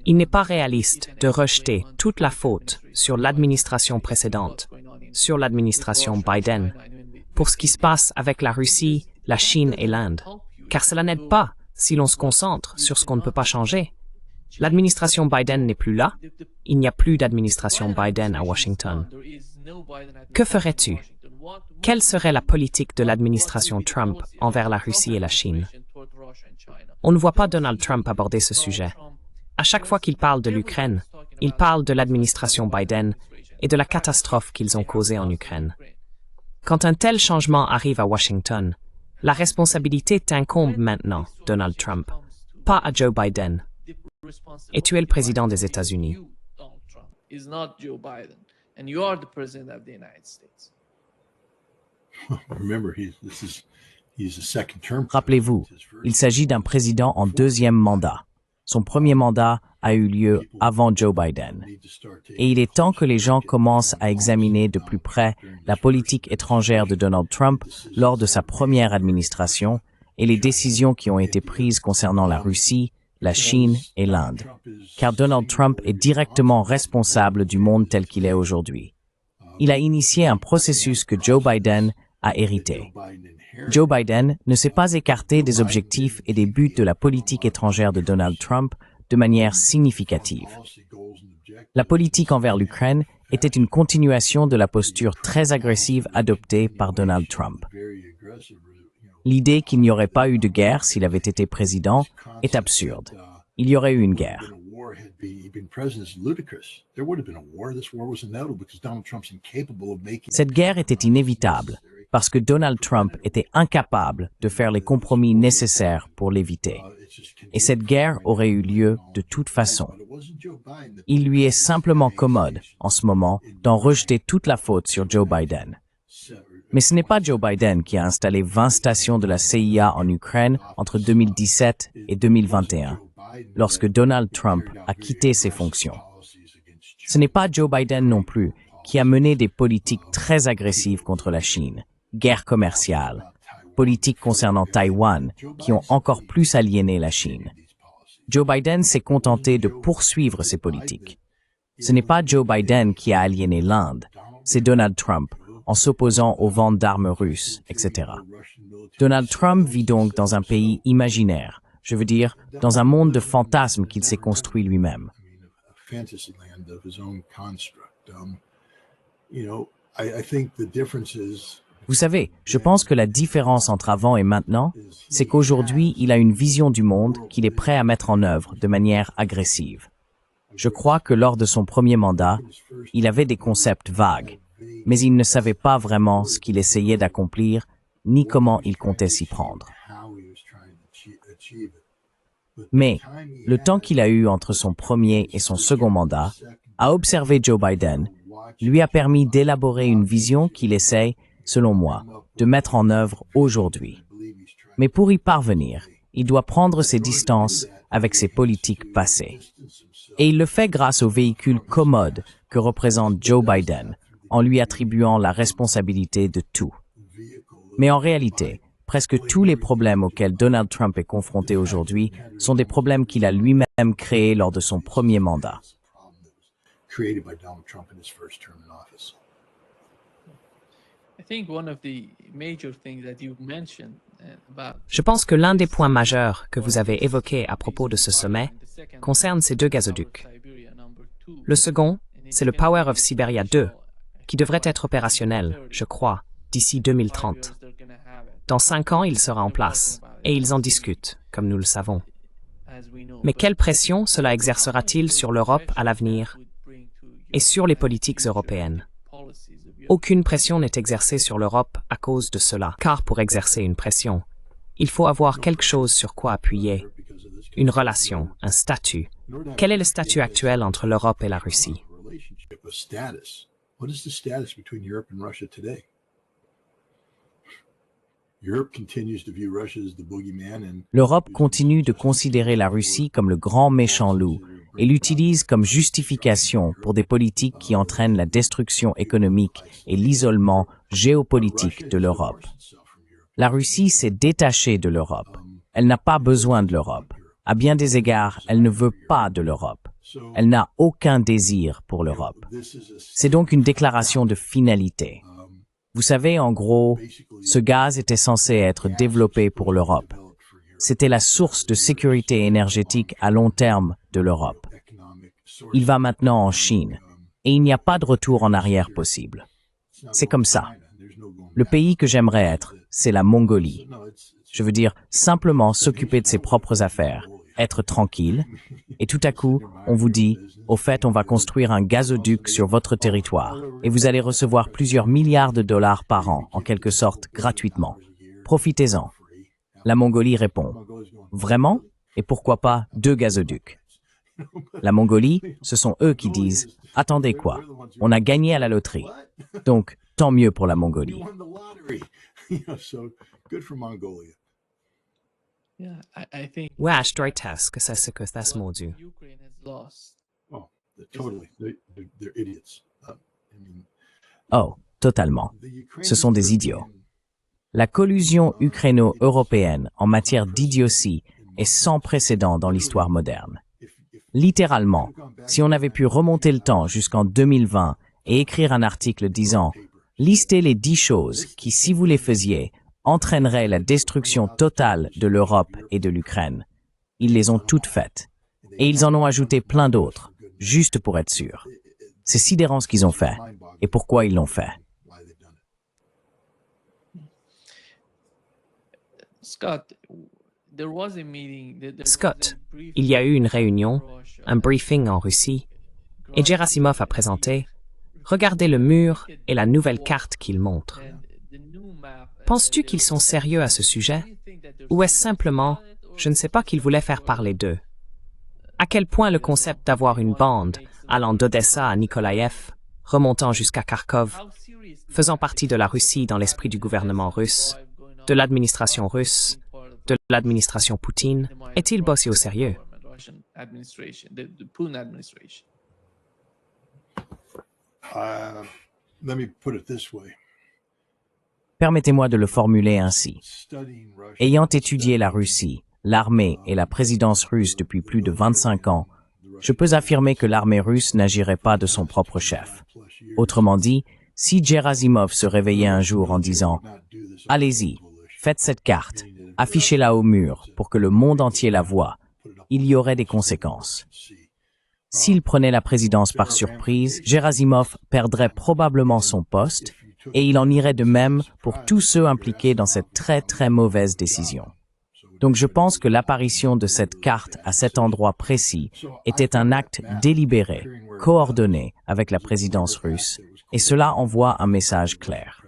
il n'est pas réaliste de rejeter toute la faute sur l'administration précédente, sur l'administration Biden, pour ce qui se passe avec la Russie, la Chine et l'Inde, car cela n'aide pas si l'on se concentre sur ce qu'on ne peut pas changer. L'administration Biden n'est plus là, il n'y a plus d'administration Biden à Washington. Que ferais-tu? Quelle serait la politique de l'administration Trump envers la Russie et la Chine? On ne voit pas Donald Trump aborder ce sujet. À chaque fois qu'il parle de l'Ukraine, il parle de l'administration Biden et de la catastrophe qu'ils ont causée en Ukraine. Quand un tel changement arrive à Washington, la responsabilité t'incombe maintenant, Donald Trump, pas à Joe Biden. Et tu es le président des États-Unis. Rappelez-vous, il s'agit d'un président en 2e mandat. Son premier mandat a eu lieu avant Joe Biden. Et il est temps que les gens commencent à examiner de plus près la politique étrangère de Donald Trump lors de sa première administration et les décisions qui ont été prises concernant la Russie, la Chine et l'Inde. Car Donald Trump est directement responsable du monde tel qu'il est aujourd'hui. Il a initié un processus que Joe Biden a hérité. Joe Biden ne s'est pas écarté des objectifs et des buts de la politique étrangère de Donald Trump de manière significative. La politique envers l'Ukraine était une continuation de la posture très agressive adoptée par Donald Trump. L'idée qu'il n'y aurait pas eu de guerre s'il avait été président est absurde. Il y aurait eu une guerre. Cette guerre était inévitable parce que Donald Trump était incapable de faire les compromis nécessaires pour l'éviter. Et cette guerre aurait eu lieu de toute façon. Il lui est simplement commode, en ce moment, d'en rejeter toute la faute sur Joe Biden. Mais ce n'est pas Joe Biden qui a installé 20 stations de la CIA en Ukraine entre 2017 et 2021, lorsque Donald Trump a quitté ses fonctions. Ce n'est pas Joe Biden non plus qui a mené des politiques très agressives contre la Chine, guerre commerciale, politiques concernant Taïwan qui ont encore plus aliéné la Chine. Joe Biden s'est contenté de poursuivre ces politiques. Ce n'est pas Joe Biden qui a aliéné l'Inde, c'est Donald Trump, en s'opposant aux ventes d'armes russes, etc. Donald Trump vit donc dans un pays imaginaire, je veux dire, dans un monde de fantasmes qu'il s'est construit lui-même. Vous savez, je pense que la différence entre avant et maintenant, c'est qu'aujourd'hui, il a une vision du monde qu'il est prêt à mettre en œuvre de manière agressive. Je crois que lors de son premier mandat, il avait des concepts vagues, mais il ne savait pas vraiment ce qu'il essayait d'accomplir, ni comment il comptait s'y prendre. Mais le temps qu'il a eu entre son premier et son second mandat, à observer Joe Biden, lui a permis d'élaborer une vision qu'il essaie, selon moi, de mettre en œuvre aujourd'hui. Mais pour y parvenir, il doit prendre ses distances avec ses politiques passées. Et il le fait grâce au véhicule commode que représente Joe Biden, en lui attribuant la responsabilité de tout. Mais en réalité, presque tous les problèmes auxquels Donald Trump est confronté aujourd'hui sont des problèmes qu'il a lui-même créés lors de son premier mandat. Je pense que l'un des points majeurs que vous avez évoqués à propos de ce sommet concerne ces deux gazoducs. Le second, c'est le Power of Siberia 2, qui devrait être opérationnel, je crois, d'ici 2030. Dans 5 ans, il sera en place, et ils en discutent, comme nous le savons. Mais quelle pression cela exercera-t-il sur l'Europe à l'avenir et sur les politiques européennes? Aucune pression n'est exercée sur l'Europe à cause de cela, car pour exercer une pression, il faut avoir quelque chose sur quoi appuyer, une relation, un statut. Quel est le statut actuel entre l'Europe et la Russie? L'Europe continue de considérer la Russie comme le grand méchant loup et l'utilise comme justification pour des politiques qui entraînent la destruction économique et l'isolement géopolitique de l'Europe. La Russie s'est détachée de l'Europe. Elle n'a pas besoin de l'Europe. À bien des égards, elle ne veut pas de l'Europe. Elle n'a aucun désir pour l'Europe. C'est donc une déclaration de finalité. Vous savez, en gros, ce gaz était censé être développé pour l'Europe. C'était la source de sécurité énergétique à long terme de l'Europe. Il va maintenant en Chine, et il n'y a pas de retour en arrière possible. C'est comme ça. Le pays que j'aimerais être, c'est la Mongolie. Je veux dire, simplement s'occuper de ses propres affaires, être tranquille, et tout à coup, on vous dit, au fait, on va construire un gazoduc sur votre territoire, et vous allez recevoir plusieurs milliards de dollars par an, en quelque sorte, gratuitement. Profitez-en. La Mongolie répond, vraiment? Et pourquoi pas 2 gazoducs? La Mongolie, ce sont eux qui disent, attendez quoi? On a gagné à la loterie. Donc, tant mieux pour la Mongolie. Wesh, droites que c'est ce que c'est mordu. Oh, totalement. Ce sont des idiots. La collusion ukraino-européenne en matière d'idiotie est sans précédent dans l'histoire moderne. Littéralement, si on avait pu remonter le temps jusqu'en 2020 et écrire un article disant « Listez les 10 choses qui, si vous les faisiez, entraîneraient la destruction totale de l'Europe et de l'Ukraine », ils les ont toutes faites. Et ils en ont ajouté plein d'autres, juste pour être sûrs. C'est sidérant ce qu'ils ont fait, et pourquoi ils l'ont fait. Scott, il y a eu une réunion, un briefing en Russie, et Gerasimov a présenté « Regardez le mur et la nouvelle carte qu'il montre. » Penses-tu qu'ils sont sérieux à ce sujet? Ou est-ce simplement, je ne sais pas, qu'ils voulaient faire parler d'eux? À quel point le concept d'avoir une bande allant d'Odessa à Nikolaïev, remontant jusqu'à Kharkov, faisant partie de la Russie dans l'esprit du gouvernement russe, de l'administration russe, de l'administration Poutine, est-il bossé au sérieux? Let me put it this way. Permettez-moi de le formuler ainsi. Ayant étudié la Russie, l'armée et la présidence russe depuis plus de 25 ans, je peux affirmer que l'armée russe n'agirait pas de son propre chef. Autrement dit, si Gerasimov se réveillait un jour en disant « Allez-y, faites cette carte, affichez-la au mur pour que le monde entier la voie », il y aurait des conséquences. S'il prenait la présidence par surprise, Gerasimov perdrait probablement son poste et il en irait de même pour tous ceux impliqués dans cette très mauvaise décision. Donc je pense que l'apparition de cette carte à cet endroit précis était un acte délibéré, coordonné avec la présidence russe, et cela envoie un message clair.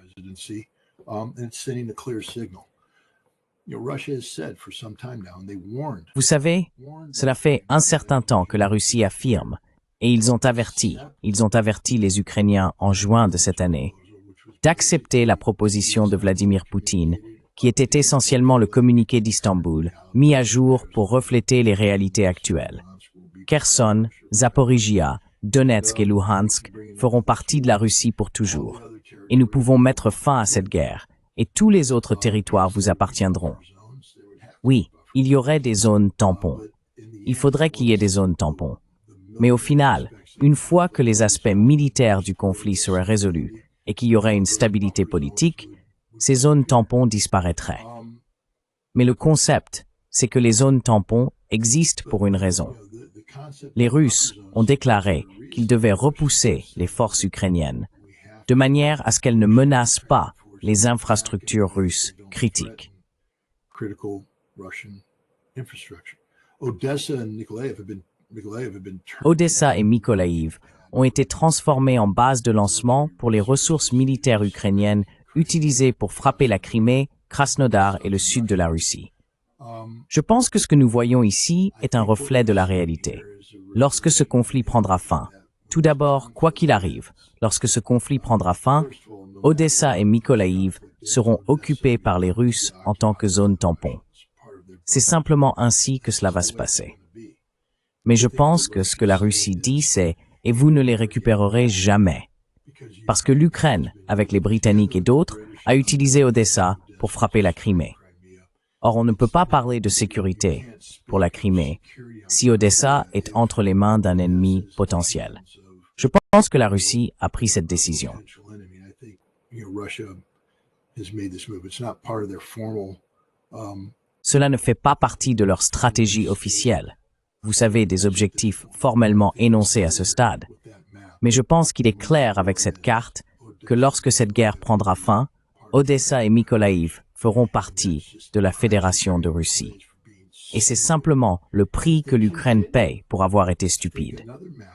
Vous savez, cela fait un certain temps que la Russie affirme, et ils ont averti les Ukrainiens en juin de cette année, d'accepter la proposition de Vladimir Poutine, qui était essentiellement le communiqué d'Istanbul, mis à jour pour refléter les réalités actuelles. Kherson, Zaporizhia, Donetsk et Luhansk feront partie de la Russie pour toujours. Et nous pouvons mettre fin à cette guerre, et tous les autres territoires vous appartiendront. Oui, il y aurait des zones tampons. Il faudrait qu'il y ait des zones tampons. Mais au final, une fois que les aspects militaires du conflit seraient résolus et qu'il y aurait une stabilité politique, ces zones tampons disparaîtraient. Mais le concept, c'est que les zones tampons existent pour une raison. Les Russes ont déclaré qu'ils devaient repousser les forces ukrainiennes, de manière à ce qu'elles ne menacent pas les infrastructures russes critiques. Odessa et Mykolaïv ont été transformés en base de lancement pour les ressources militaires ukrainiennes utilisées pour frapper la Crimée, Krasnodar et le sud de la Russie. Je pense que ce que nous voyons ici est un reflet de la réalité. Lorsque ce conflit prendra fin, tout d'abord, quoi qu'il arrive, lorsque ce conflit prendra fin, Odessa et Mykolaïv seront occupés par les Russes en tant que zone tampon. C'est simplement ainsi que cela va se passer. Mais je pense que ce que la Russie dit, c'est « et vous ne les récupérerez jamais ». Parce que l'Ukraine, avec les Britanniques et d'autres, a utilisé Odessa pour frapper la Crimée. Or, on ne peut pas parler de sécurité pour la Crimée si Odessa est entre les mains d'un ennemi potentiel. Je pense que la Russie a pris cette décision. Cela ne fait pas partie de leur stratégie officielle. Vous savez, des objectifs formellement énoncés à ce stade. Mais je pense qu'il est clair avec cette carte que lorsque cette guerre prendra fin, Odessa et Mykolaïv feront partie de la Fédération de Russie. Et c'est simplement le prix que l'Ukraine paye pour avoir été stupide.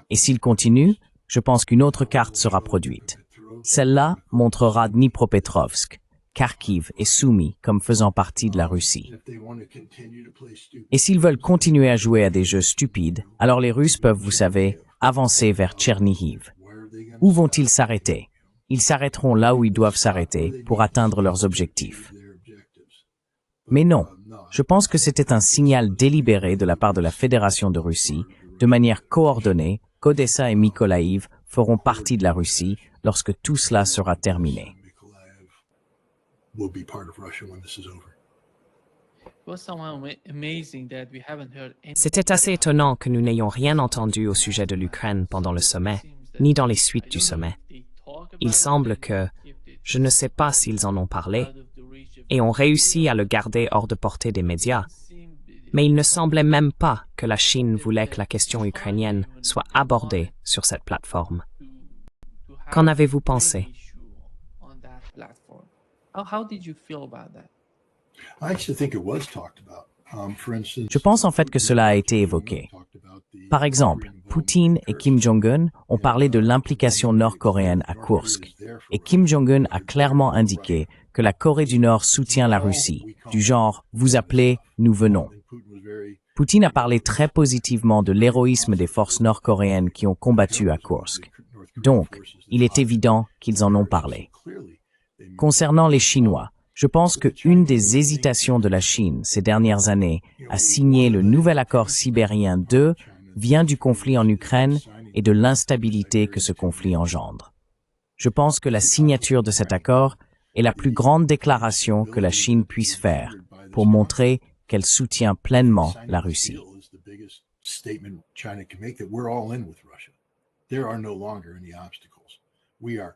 Et s'il continue, je pense qu'une autre carte sera produite. Celle-là montrera Dnipropetrovsk, Kharkiv et Soumy comme faisant partie de la Russie. Et s'ils veulent continuer à jouer à des jeux stupides, alors les Russes peuvent, vous savez, avancer vers Tchernihiv. Où vont-ils s'arrêter? Ils s'arrêteront là où ils doivent s'arrêter pour atteindre leurs objectifs. Mais non, je pense que c'était un signal délibéré de la part de la Fédération de Russie, de manière coordonnée, qu'Odessa et Mykolaïv feront partie de la Russie lorsque tout cela sera terminé. C'était assez étonnant que nous n'ayons rien entendu au sujet de l'Ukraine pendant le sommet, ni dans les suites du sommet. Il semble que, je ne sais pas s'ils en ont parlé, et ont réussi à le garder hors de portée des médias, mais il ne semblait même pas que la Chine voulait que la question ukrainienne soit abordée sur cette plateforme. Qu'en avez-vous pensé? I actually think it was talked about. For instance, Je pense en fait que cela a été évoqué. Par exemple, Poutine et Kim Jong-un ont parlé de l'implication nord-coréenne à Kursk, et Kim Jong-un a clairement indiqué que la Corée du Nord soutient la Russie, du genre « vous appelez, nous venons ». Poutine a parlé très positivement de l'héroïsme des forces nord-coréennes qui ont combattu à Kursk. Donc, il est évident qu'ils en ont parlé. Concernant les Chinois, je pense qu'une des hésitations de la Chine ces dernières années à signer le nouvel accord sibérien 2 vient du conflit en Ukraine et de l'instabilité que ce conflit engendre. Je pense que la signature de cet accord est la plus grande déclaration que la Chine puisse faire pour montrer qu'elle soutient pleinement la Russie.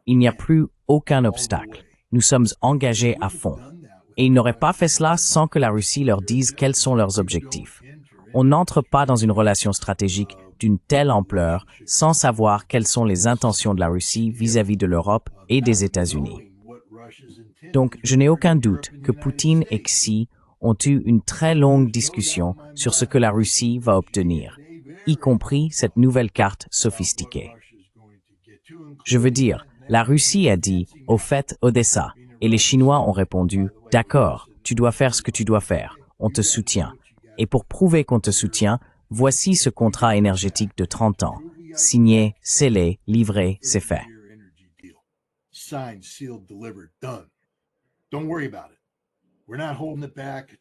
Il n'y a plus aucun obstacle. Nous sommes engagés à fond. Et ils n'auraient pas fait cela sans que la Russie leur dise quels sont leurs objectifs. On n'entre pas dans une relation stratégique d'une telle ampleur sans savoir quelles sont les intentions de la Russie vis-à-vis de l'Europe et des États-Unis. Donc, je n'ai aucun doute que Poutine et Xi ont eu une très longue discussion sur ce que la Russie va obtenir, y compris cette nouvelle carte sophistiquée. Je veux dire, la Russie a dit « au fait, Odessa », et les Chinois ont répondu « d'accord, tu dois faire ce que tu dois faire, on te soutient. Et pour prouver qu'on te soutient, voici ce contrat énergétique de 30 ans. Signé, scellé, livré, c'est fait. »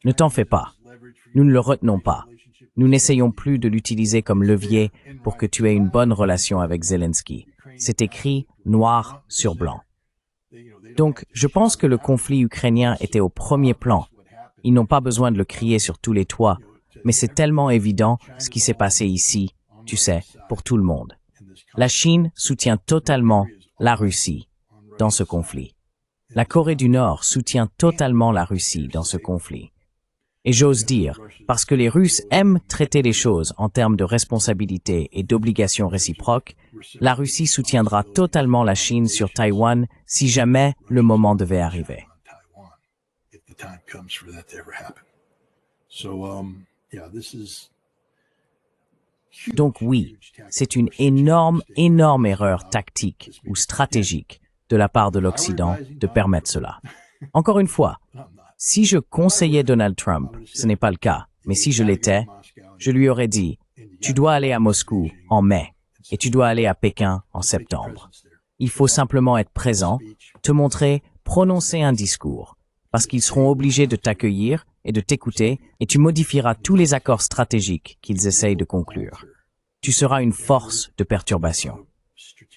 Ne t'en fais pas. Nous ne le retenons pas. Nous n'essayons plus de l'utiliser comme levier pour que tu aies une bonne relation avec Zelensky. C'est écrit noir sur blanc. Donc, je pense que le conflit ukrainien était au premier plan. Ils n'ont pas besoin de le crier sur tous les toits, mais c'est tellement évident ce qui s'est passé ici, tu sais, pour tout le monde. La Chine soutient totalement la Russie dans ce conflit. La Corée du Nord soutient totalement la Russie dans ce conflit. Et j'ose dire, parce que les Russes aiment traiter les choses en termes de responsabilité et d'obligations réciproques, la Russie soutiendra totalement la Chine sur Taïwan si jamais le moment devait arriver. Donc oui, c'est une énorme erreur tactique ou stratégique de la part de l'Occident de permettre cela. Encore une fois, si je conseillais Donald Trump, ce n'est pas le cas, mais si je l'étais, je lui aurais dit « Tu dois aller à Moscou en mai et tu dois aller à Pékin en septembre. Il faut simplement être présent, te montrer, prononcer un discours, parce qu'ils seront obligés de t'accueillir et de t'écouter et tu modifieras tous les accords stratégiques qu'ils essayent de conclure. Tu seras une force de perturbation.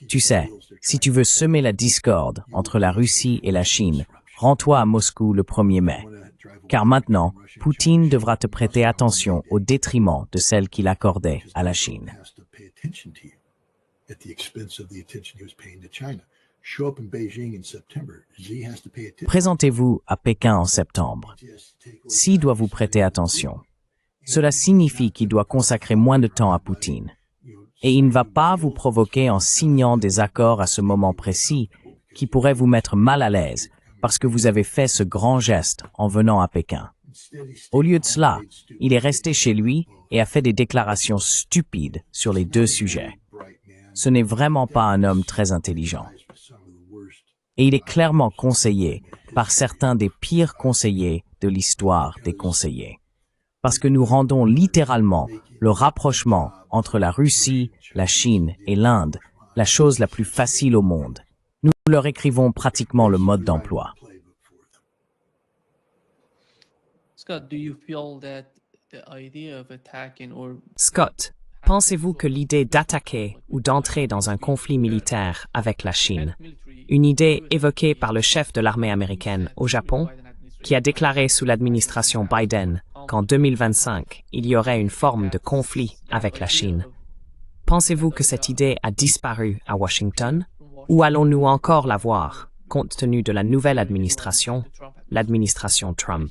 Tu sais, si tu veux semer la discorde entre la Russie et la Chine, rends-toi à Moscou le 1er mai. Car maintenant, Poutine devra te prêter attention au détriment de celle qu'il accordait à la Chine. Présentez-vous à Pékin en septembre. Xi doit vous prêter attention. Cela signifie qu'il doit consacrer moins de temps à Poutine. Et il ne va pas vous provoquer en signant des accords à ce moment précis qui pourraient vous mettre mal à l'aise parce que vous avez fait ce grand geste en venant à Pékin. Au lieu de cela, il est resté chez lui et a fait des déclarations stupides sur les deux sujets. Ce n'est vraiment pas un homme très intelligent. Et il est clairement conseillé par certains des pires conseillers de l'histoire des conseillers. Parce que nous rendons littéralement le rapprochement entre la Russie, la Chine et l'Inde la chose la plus facile au monde. Nous leur écrivons pratiquement le mode d'emploi. Scott, pensez-vous que l'idée d'attaquer ou d'entrer dans un conflit militaire avec la Chine, une idée évoquée par le chef de l'armée américaine au Japon, qui a déclaré sous l'administration Biden qu'en 2025, il y aurait une forme de conflit avec la Chine, pensez-vous que cette idée a disparu à Washington? Ou allons-nous encore la voir, compte tenu de la nouvelle administration, l'administration Trump?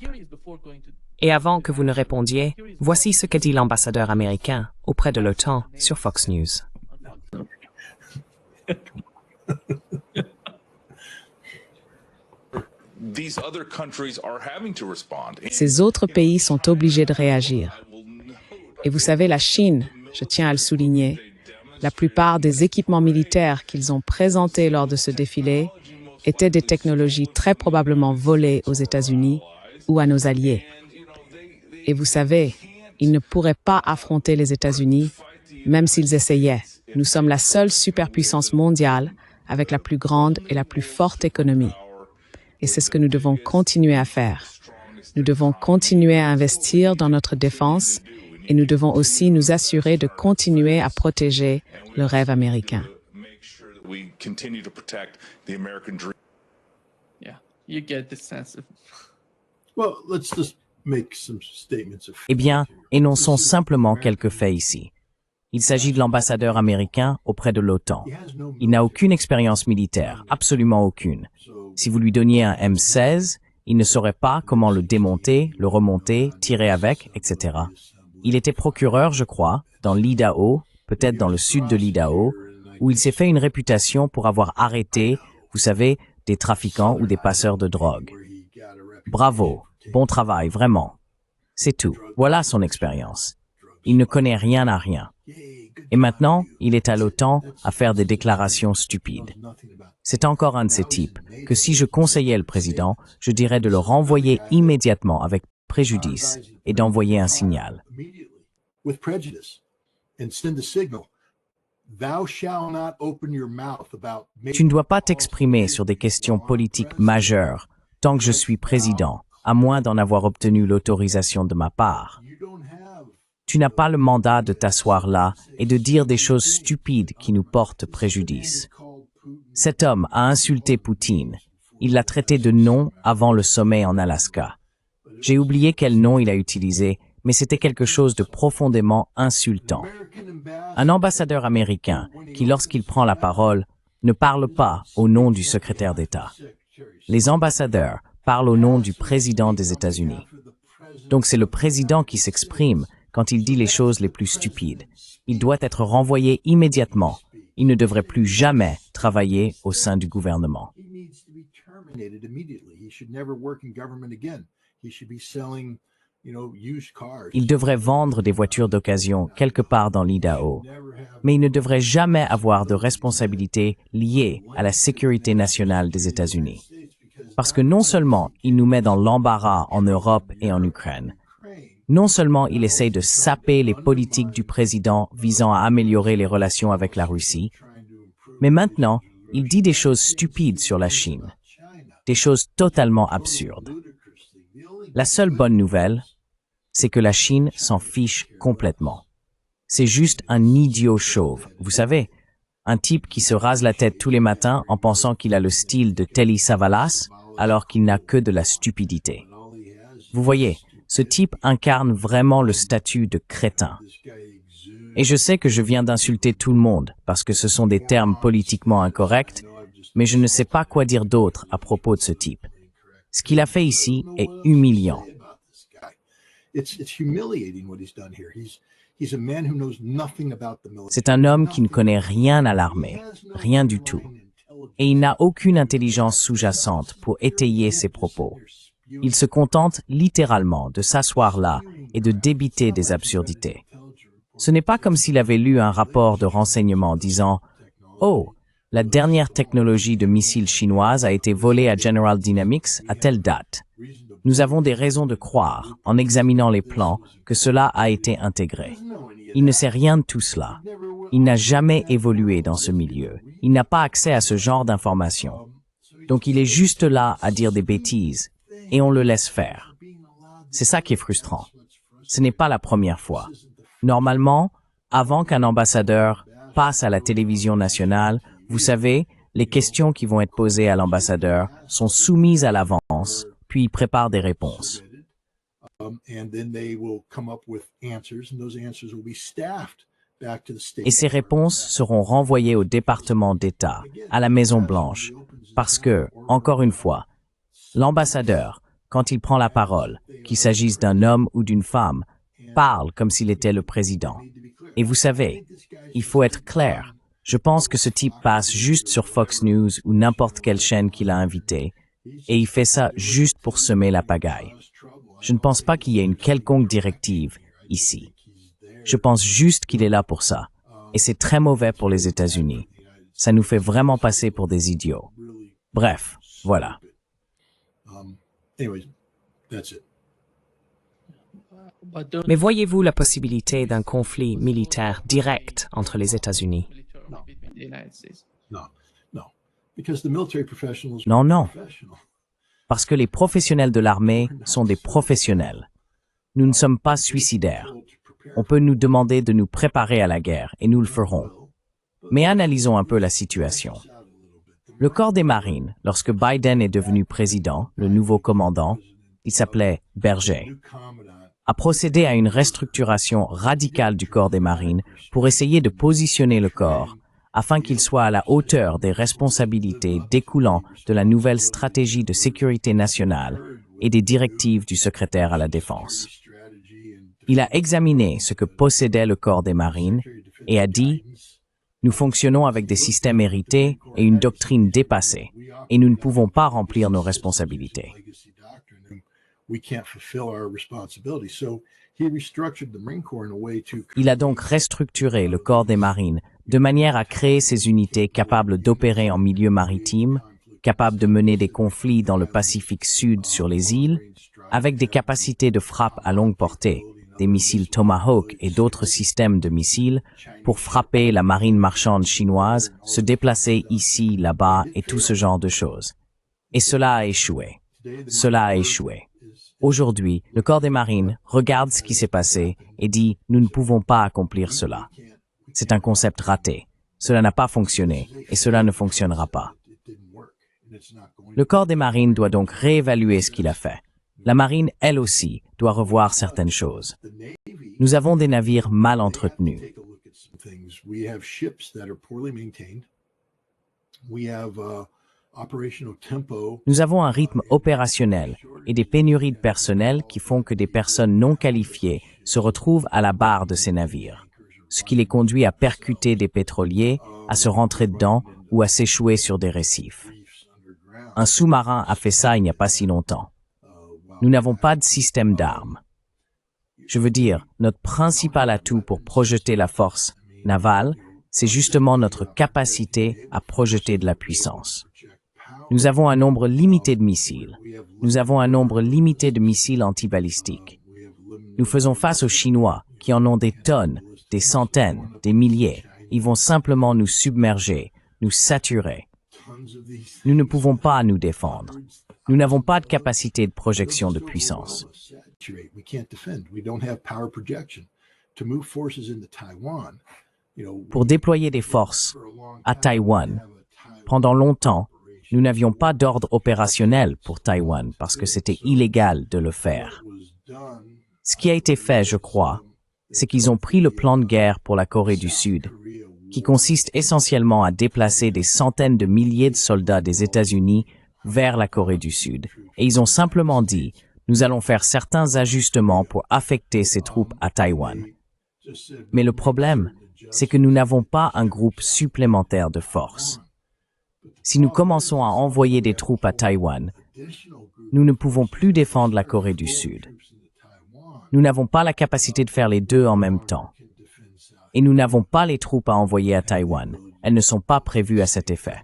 Et avant que vous ne répondiez, voici ce qu'a dit l'ambassadeur américain auprès de l'OTAN sur Fox News. Ces autres pays sont obligés de réagir. Et vous savez, la Chine, je tiens à le souligner, la plupart des équipements militaires qu'ils ont présentés lors de ce défilé étaient des technologies très probablement volées aux États-Unis ou à nos alliés. Et vous savez, ils ne pourraient pas affronter les États-Unis, même s'ils essayaient. Nous sommes la seule superpuissance mondiale avec la plus grande et la plus forte économie. Et c'est ce que nous devons continuer à faire. Nous devons continuer à investir dans notre défense et nous devons aussi nous assurer de continuer à protéger le rêve américain. Eh bien, énonçons simplement quelques faits ici. Il s'agit de l'ambassadeur américain auprès de l'OTAN. Il n'a aucune expérience militaire, absolument aucune. Si vous lui donniez un M16, il ne saurait pas comment le démonter, le remonter, tirer avec, etc. Il était procureur, je crois, dans l'Idaho, peut-être dans le sud de l'Idaho, où il s'est fait une réputation pour avoir arrêté, vous savez, des trafiquants ou des passeurs de drogue. Bravo, bon travail, vraiment. C'est tout. Voilà son expérience. Il ne connaît rien à rien. Et maintenant, il est à l'OTAN à faire des déclarations stupides. C'est encore un de ces types que si je conseillais le président, je dirais de le renvoyer immédiatement avec préjudice et d'envoyer un signal. Tu ne dois pas t'exprimer sur des questions politiques majeures tant que je suis président, à moins d'en avoir obtenu l'autorisation de ma part. Tu n'as pas le mandat de t'asseoir là et de dire des choses stupides qui nous portent préjudice. Cet homme a insulté Poutine. Il l'a traité de nom avant le sommet en Alaska. J'ai oublié quel nom il a utilisé, mais c'était quelque chose de profondément insultant. Un ambassadeur américain qui, lorsqu'il prend la parole, ne parle pas au nom du secrétaire d'État. Les ambassadeurs parlent au nom du président des États-Unis. Donc c'est le président qui s'exprime quand il dit les choses les plus stupides. Il doit être renvoyé immédiatement. Il ne devrait plus jamais travailler au sein du gouvernement. Il devrait vendre des voitures d'occasion quelque part dans l'Idaho, mais il ne devrait jamais avoir de responsabilité liée à la sécurité nationale des États-Unis. Parce que non seulement il nous met dans l'embarras en Europe et en Ukraine, non seulement il essaye de saper les politiques du président visant à améliorer les relations avec la Russie, mais maintenant, il dit des choses stupides sur la Chine, des choses totalement absurdes. La seule bonne nouvelle, c'est que la Chine s'en fiche complètement. C'est juste un idiot chauve, vous savez, un type qui se rase la tête tous les matins en pensant qu'il a le style de Telly Savalas, alors qu'il n'a que de la stupidité. Vous voyez, ce type incarne vraiment le statut de crétin. Et je sais que je viens d'insulter tout le monde parce que ce sont des termes politiquement incorrects, mais je ne sais pas quoi dire d'autre à propos de ce type. Ce qu'il a fait ici est humiliant. C'est un homme qui ne connaît rien à l'armée, rien du tout. Et il n'a aucune intelligence sous-jacente pour étayer ses propos. Il se contente littéralement de s'asseoir là et de débiter des absurdités. Ce n'est pas comme s'il avait lu un rapport de renseignement disant « Oh, la dernière technologie de missiles chinoise a été volée à General Dynamics à telle date. Nous avons des raisons de croire, en examinant les plans, que cela a été intégré. » Il ne sait rien de tout cela. Il n'a jamais évolué dans ce milieu. Il n'a pas accès à ce genre d'informations. Donc il est juste là à dire des bêtises, et on le laisse faire. C'est ça qui est frustrant. Ce n'est pas la première fois. Normalement, avant qu'un ambassadeur passe à la télévision nationale, vous savez, les questions qui vont être posées à l'ambassadeur sont soumises à l'avance, puis il prépare des réponses. Et ces réponses seront renvoyées au département d'État, à la Maison-Blanche, parce que, encore une fois, l'ambassadeur, quand il prend la parole, qu'il s'agisse d'un homme ou d'une femme, parle comme s'il était le président. Et vous savez, il faut être clair. Je pense que ce type passe juste sur Fox News ou n'importe quelle chaîne qu'il a invité, et il fait ça juste pour semer la pagaille. Je ne pense pas qu'il y ait une quelconque directive ici. Je pense juste qu'il est là pour ça. Et c'est très mauvais pour les États-Unis. Ça nous fait vraiment passer pour des idiots. Bref, voilà. Anyways, that's it. Mais voyez-vous la possibilité d'un conflit militaire direct entre les États-Unis? No, no, because the military professionals. Non, non. Professional. Parce que les professionnels de l'armée sont des professionnels. Nous ne sommes pas suicidaires. On peut nous demander de nous préparer à la guerre, et nous le ferons. Mais analysons un peu la situation. Le corps des marines, lorsque Biden est devenu président, le nouveau commandant, il s'appelait Berger, a procédé à une restructuration radicale du corps des marines pour essayer de positionner le corps afin qu'il soit à la hauteur des responsabilités découlant de la nouvelle stratégie de sécurité nationale et des directives du secrétaire à la Défense. Il a examiné ce que possédait le corps des marines et a dit « Nous fonctionnons avec des systèmes hérités et une doctrine dépassée, et nous ne pouvons pas remplir nos responsabilités. » Il a donc restructuré le corps des marines de manière à créer ces unités capables d'opérer en milieu maritime, capables de mener des conflits dans le Pacifique Sud sur les îles, avec des capacités de frappe à longue portée, des missiles Tomahawk et d'autres systèmes de missiles, pour frapper la marine marchande chinoise, se déplacer ici, là-bas et tout ce genre de choses. Et cela a échoué. Cela a échoué. Aujourd'hui, le corps des marines regarde ce qui s'est passé et dit « Nous ne pouvons pas accomplir cela. C'est un concept raté. Cela n'a pas fonctionné et cela ne fonctionnera pas. » Le corps des marines doit donc réévaluer ce qu'il a fait. La marine, elle aussi, doit revoir certaines choses. Nous avons des navires mal entretenus. Nous avons un rythme opérationnel et des pénuries de personnel qui font que des personnes non qualifiées se retrouvent à la barre de ces navires, ce qui les conduit à percuter des pétroliers, à se rentrer dedans ou à s'échouer sur des récifs. Un sous-marin a fait ça il n'y a pas si longtemps. Nous n'avons pas de système d'armes. Je veux dire, notre principal atout pour projeter la force navale, c'est justement notre capacité à projeter de la puissance. Nous avons un nombre limité de missiles. Nous avons un nombre limité de missiles antibalistiques. Nous faisons face aux Chinois, qui en ont des tonnes, des centaines, des milliers. Ils vont simplement nous submerger, nous saturer. Nous ne pouvons pas nous défendre. Nous n'avons pas de capacité de projection de puissance. Pour déployer des forces à Taïwan, pendant longtemps, nous n'avions pas d'ordre opérationnel pour Taïwan parce que c'était illégal de le faire. Ce qui a été fait, je crois, c'est qu'ils ont pris le plan de guerre pour la Corée du Sud, qui consiste essentiellement à déplacer des centaines de milliers de soldats des États-Unis vers la Corée du Sud. Et ils ont simplement dit, nous allons faire certains ajustements pour affecter ces troupes à Taïwan. Mais le problème, c'est que nous n'avons pas un groupe supplémentaire de force. Si nous commençons à envoyer des troupes à Taïwan, nous ne pouvons plus défendre la Corée du Sud. Nous n'avons pas la capacité de faire les deux en même temps. Et nous n'avons pas les troupes à envoyer à Taïwan. Elles ne sont pas prévues à cet effet.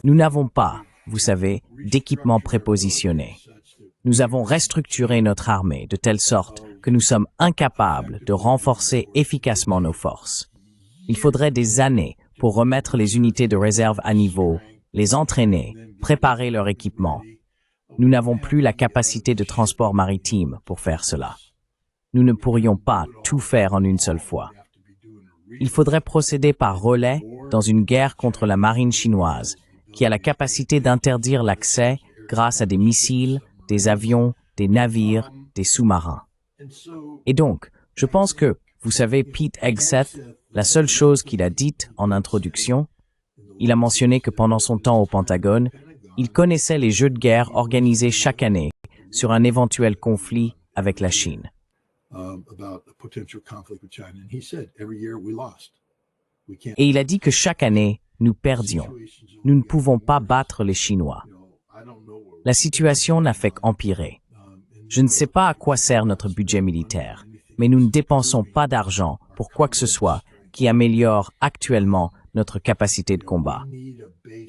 Nous n'avons pas, vous savez, d'équipement prépositionné. Nous avons restructuré notre armée de telle sorte que nous sommes incapables de renforcer efficacement nos forces. Il faudrait des années pour remettre les unités de réserve à niveau, les entraîner, préparer leur équipement. Nous n'avons plus la capacité de transport maritime pour faire cela. Nous ne pourrions pas tout faire en une seule fois. Il faudrait procéder par relais dans une guerre contre la marine chinoise, qui a la capacité d'interdire l'accès grâce à des missiles, des avions, des navires, des sous-marins. Et donc, je pense que, vous savez, Pete Hegseth, la seule chose qu'il a dite en introduction, il a mentionné que pendant son temps au Pentagone, il connaissait les jeux de guerre organisés chaque année sur un éventuel conflit avec la Chine. Et il a dit que chaque année, nous perdions. Nous ne pouvons pas battre les Chinois. La situation n'a fait qu'empirer. Je ne sais pas à quoi sert notre budget militaire, mais nous ne dépensons pas d'argent pour quoi que ce soit qui améliore actuellement notre capacité de combat.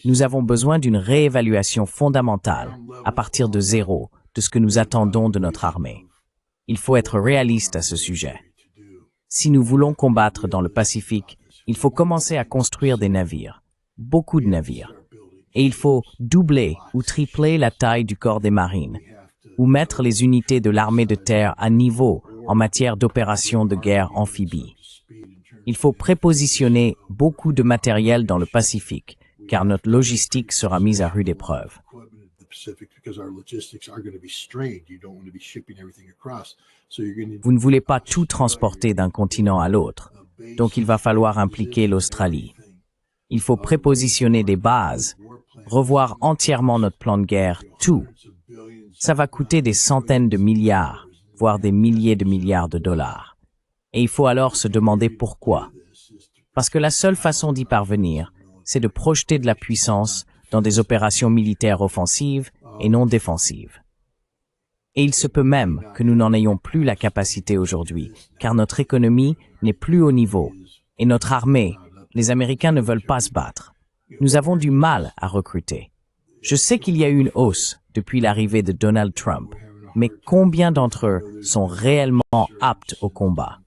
Nous avons besoin d'une réévaluation fondamentale, à partir de zéro, de ce que nous attendons de notre armée. Il faut être réaliste à ce sujet. Si nous voulons combattre dans le Pacifique, il faut commencer à construire des navires, beaucoup de navires. Et il faut doubler ou tripler la taille du corps des marines, ou mettre les unités de l'armée de terre à niveau en matière d'opérations de guerre amphibie. Il faut prépositionner beaucoup de matériel dans le Pacifique, car notre logistique sera mise à rude épreuve. Vous ne voulez pas tout transporter d'un continent à l'autre, donc il va falloir impliquer l'Australie. Il faut prépositionner des bases, revoir entièrement notre plan de guerre, tout. Ça va coûter des centaines de milliards, voire des milliers de milliards de dollars. Et il faut alors se demander pourquoi. Parce que la seule façon d'y parvenir, c'est de projeter de la puissance dans des opérations militaires offensives et non défensives. Et il se peut même que nous n'en ayons plus la capacité aujourd'hui, car notre économie n'est plus au niveau, et notre armée, les Américains ne veulent pas se battre. Nous avons du mal à recruter. Je sais qu'il y a eu une hausse depuis l'arrivée de Donald Trump, mais combien d'entre eux sont réellement aptes au combat?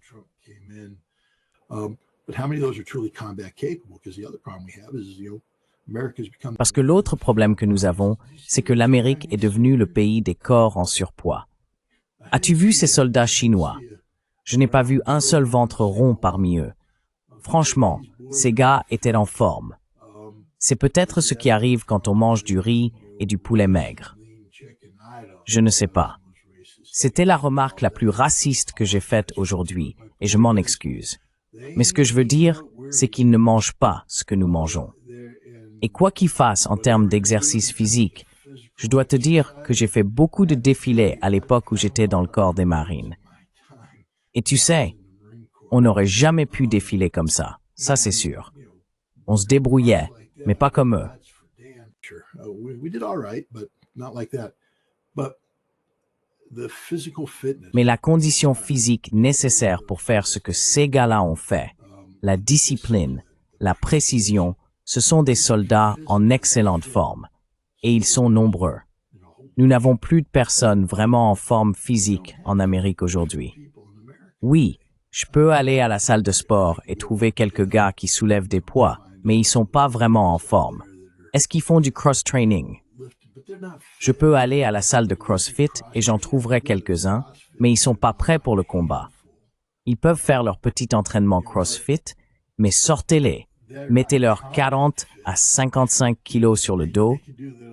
Parce que l'autre problème que nous avons, c'est que l'Amérique est devenue le pays des corps en surpoids. As-tu vu ces soldats chinois? Je n'ai pas vu un seul ventre rond parmi eux. Franchement, ces gars étaient en forme. C'est peut-être ce qui arrive quand on mange du riz et du poulet maigre. Je ne sais pas. C'était la remarque la plus raciste que j'ai faite aujourd'hui, et je m'en excuse. Mais ce que je veux dire, c'est qu'ils ne mangent pas ce que nous mangeons. Et quoi qu'ils fassent en termes d'exercice physique, je dois te dire que j'ai fait beaucoup de défilés à l'époque où j'étais dans le corps des marines. Et tu sais, on n'aurait jamais pu défiler comme ça c'est sûr. On se débrouillait, mais pas comme eux. Mais la condition physique nécessaire pour faire ce que ces gars-là ont fait, la discipline, la précision, ce sont des soldats en excellente forme. Et ils sont nombreux. Nous n'avons plus de personnes vraiment en forme physique en Amérique aujourd'hui. Oui, je peux aller à la salle de sport et trouver quelques gars qui soulèvent des poids, mais ils sont pas vraiment en forme. Est-ce qu'ils font du cross-training? Je peux aller à la salle de CrossFit et j'en trouverai quelques-uns, mais ils sont pas prêts pour le combat. Ils peuvent faire leur petit entraînement CrossFit, mais sortez-les. Mettez-leur 40 à 55 kilos sur le dos,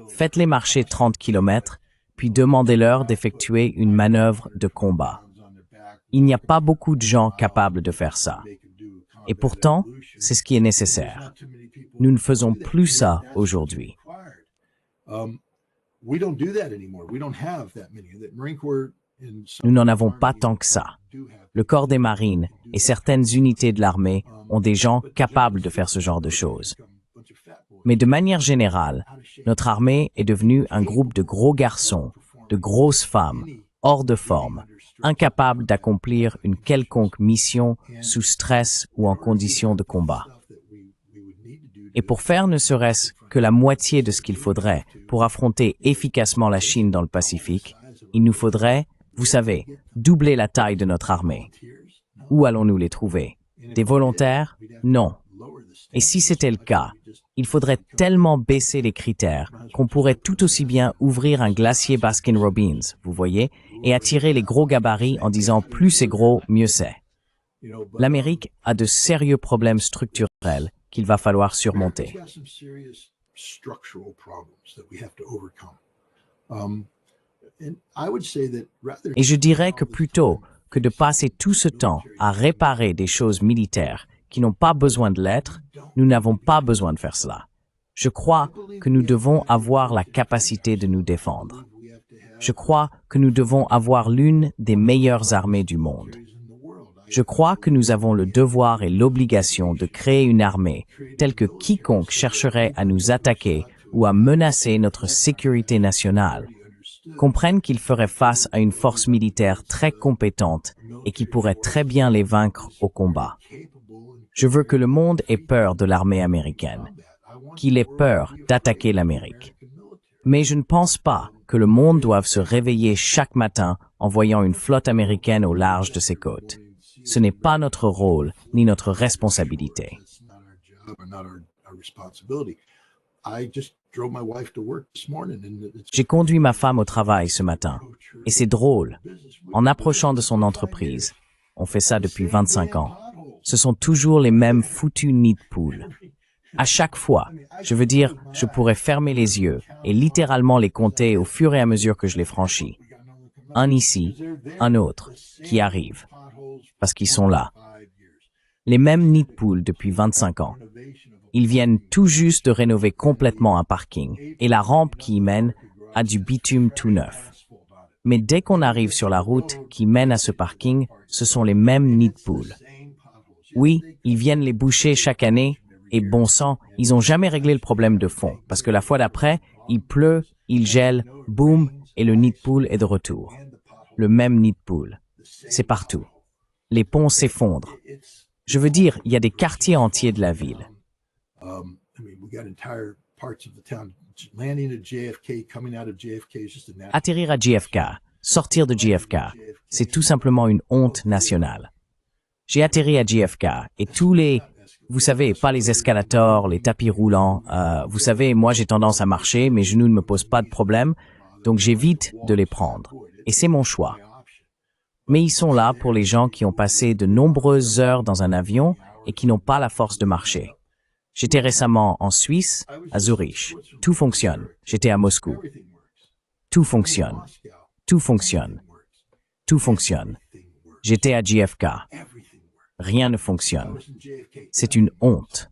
faites-les marcher 30 kilomètres, puis demandez-leur d'effectuer une manœuvre de combat. Il n'y a pas beaucoup de gens capables de faire ça. Et pourtant, c'est ce qui est nécessaire. Nous ne faisons plus ça aujourd'hui. Nous n'en avons pas tant que ça. Le corps des marines et certaines unités de l'armée ont des gens capables de faire ce genre de choses. Mais de manière générale, notre armée est devenue un groupe de gros garçons, de grosses femmes, hors de forme, incapables d'accomplir une quelconque mission sous stress ou en conditions de combat. Et pour faire ne serait-ce que la moitié de ce qu'il faudrait pour affronter efficacement la Chine dans le Pacifique, il nous faudrait, vous savez, doubler la taille de notre armée. Où allons-nous les trouver? Des volontaires? Non. Et si c'était le cas, il faudrait tellement baisser les critères qu'on pourrait tout aussi bien ouvrir un glacier Baskin-Robbins, vous voyez, et attirer les gros gabarits en disant plus c'est gros, mieux c'est. L'Amérique a de sérieux problèmes structurels qu'il va falloir surmonter. Et je dirais que plutôt que de passer tout ce temps à réparer des choses militaires qui n'ont pas besoin de l'être, nous n'avons pas besoin de faire cela. Je crois que nous devons avoir la capacité de nous défendre. Je crois que nous devons avoir l'une des meilleures armées du monde. Je crois que nous avons le devoir et l'obligation de créer une armée telle que quiconque chercherait à nous attaquer ou à menacer notre sécurité nationale comprenne qu'il ferait face à une force militaire très compétente et qui pourrait très bien les vaincre au combat. Je veux que le monde ait peur de l'armée américaine, qu'il ait peur d'attaquer l'Amérique. Mais je ne pense pas que le monde doive se réveiller chaque matin en voyant une flotte américaine au large de ses côtes. Ce n'est pas notre rôle ni notre responsabilité. J'ai conduit ma femme au travail ce matin, et c'est drôle. En approchant de son entreprise, on fait ça depuis 25 ans, ce sont toujours les mêmes foutus nids de poules. À chaque fois, je veux dire, je pourrais fermer les yeux et littéralement les compter au fur et à mesure que je les franchis. Un ici, un autre, qui arrive, parce qu'ils sont là. Les mêmes nids de poules depuis 25 ans. Ils viennent tout juste de rénover complètement un parking et la rampe qui y mène a du bitume tout neuf. Mais dès qu'on arrive sur la route qui mène à ce parking, ce sont les mêmes nids de poules. Oui, ils viennent les boucher chaque année et bon sang, ils n'ont jamais réglé le problème de fond parce que la fois d'après, il pleut, il gèle, boum, et le nid de poule est de retour. Le même nid de poule. C'est partout. Les ponts s'effondrent. Je veux dire, il y a des quartiers entiers de la ville. Atterrir à JFK, sortir de JFK, c'est tout simplement une honte nationale. J'ai atterri à JFK et tous les, vous savez, pas les escalators, les tapis roulants, vous savez, moi j'ai tendance à marcher, mes genoux ne me posent pas de problème, donc j'évite de les prendre. Et c'est mon choix. Mais ils sont là pour les gens qui ont passé de nombreuses heures dans un avion et qui n'ont pas la force de marcher. J'étais récemment en Suisse, à Zurich. Tout fonctionne. J'étais à Moscou. Tout fonctionne. Tout fonctionne. Tout fonctionne. J'étais à JFK. Rien ne fonctionne. C'est une honte.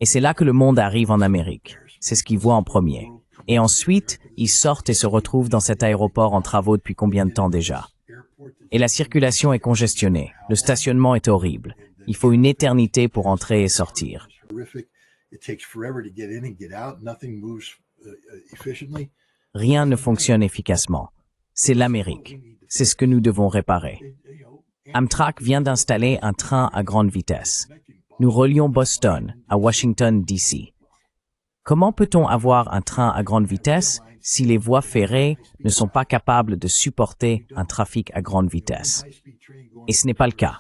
Et c'est là que le monde arrive en Amérique. C'est ce qu'ils voient en premier. Et ensuite, ils sortent et se retrouvent dans cet aéroport en travaux depuis combien de temps déjà? Et la circulation est congestionnée. Le stationnement est horrible. Il faut une éternité pour entrer et sortir. Rien ne fonctionne efficacement. C'est l'Amérique. C'est ce que nous devons réparer. Amtrak vient d'installer un train à grande vitesse. Nous relions Boston à Washington, D.C. Comment peut-on avoir un train à grande vitesse si les voies ferrées ne sont pas capables de supporter un trafic à grande vitesse? Et ce n'est pas le cas.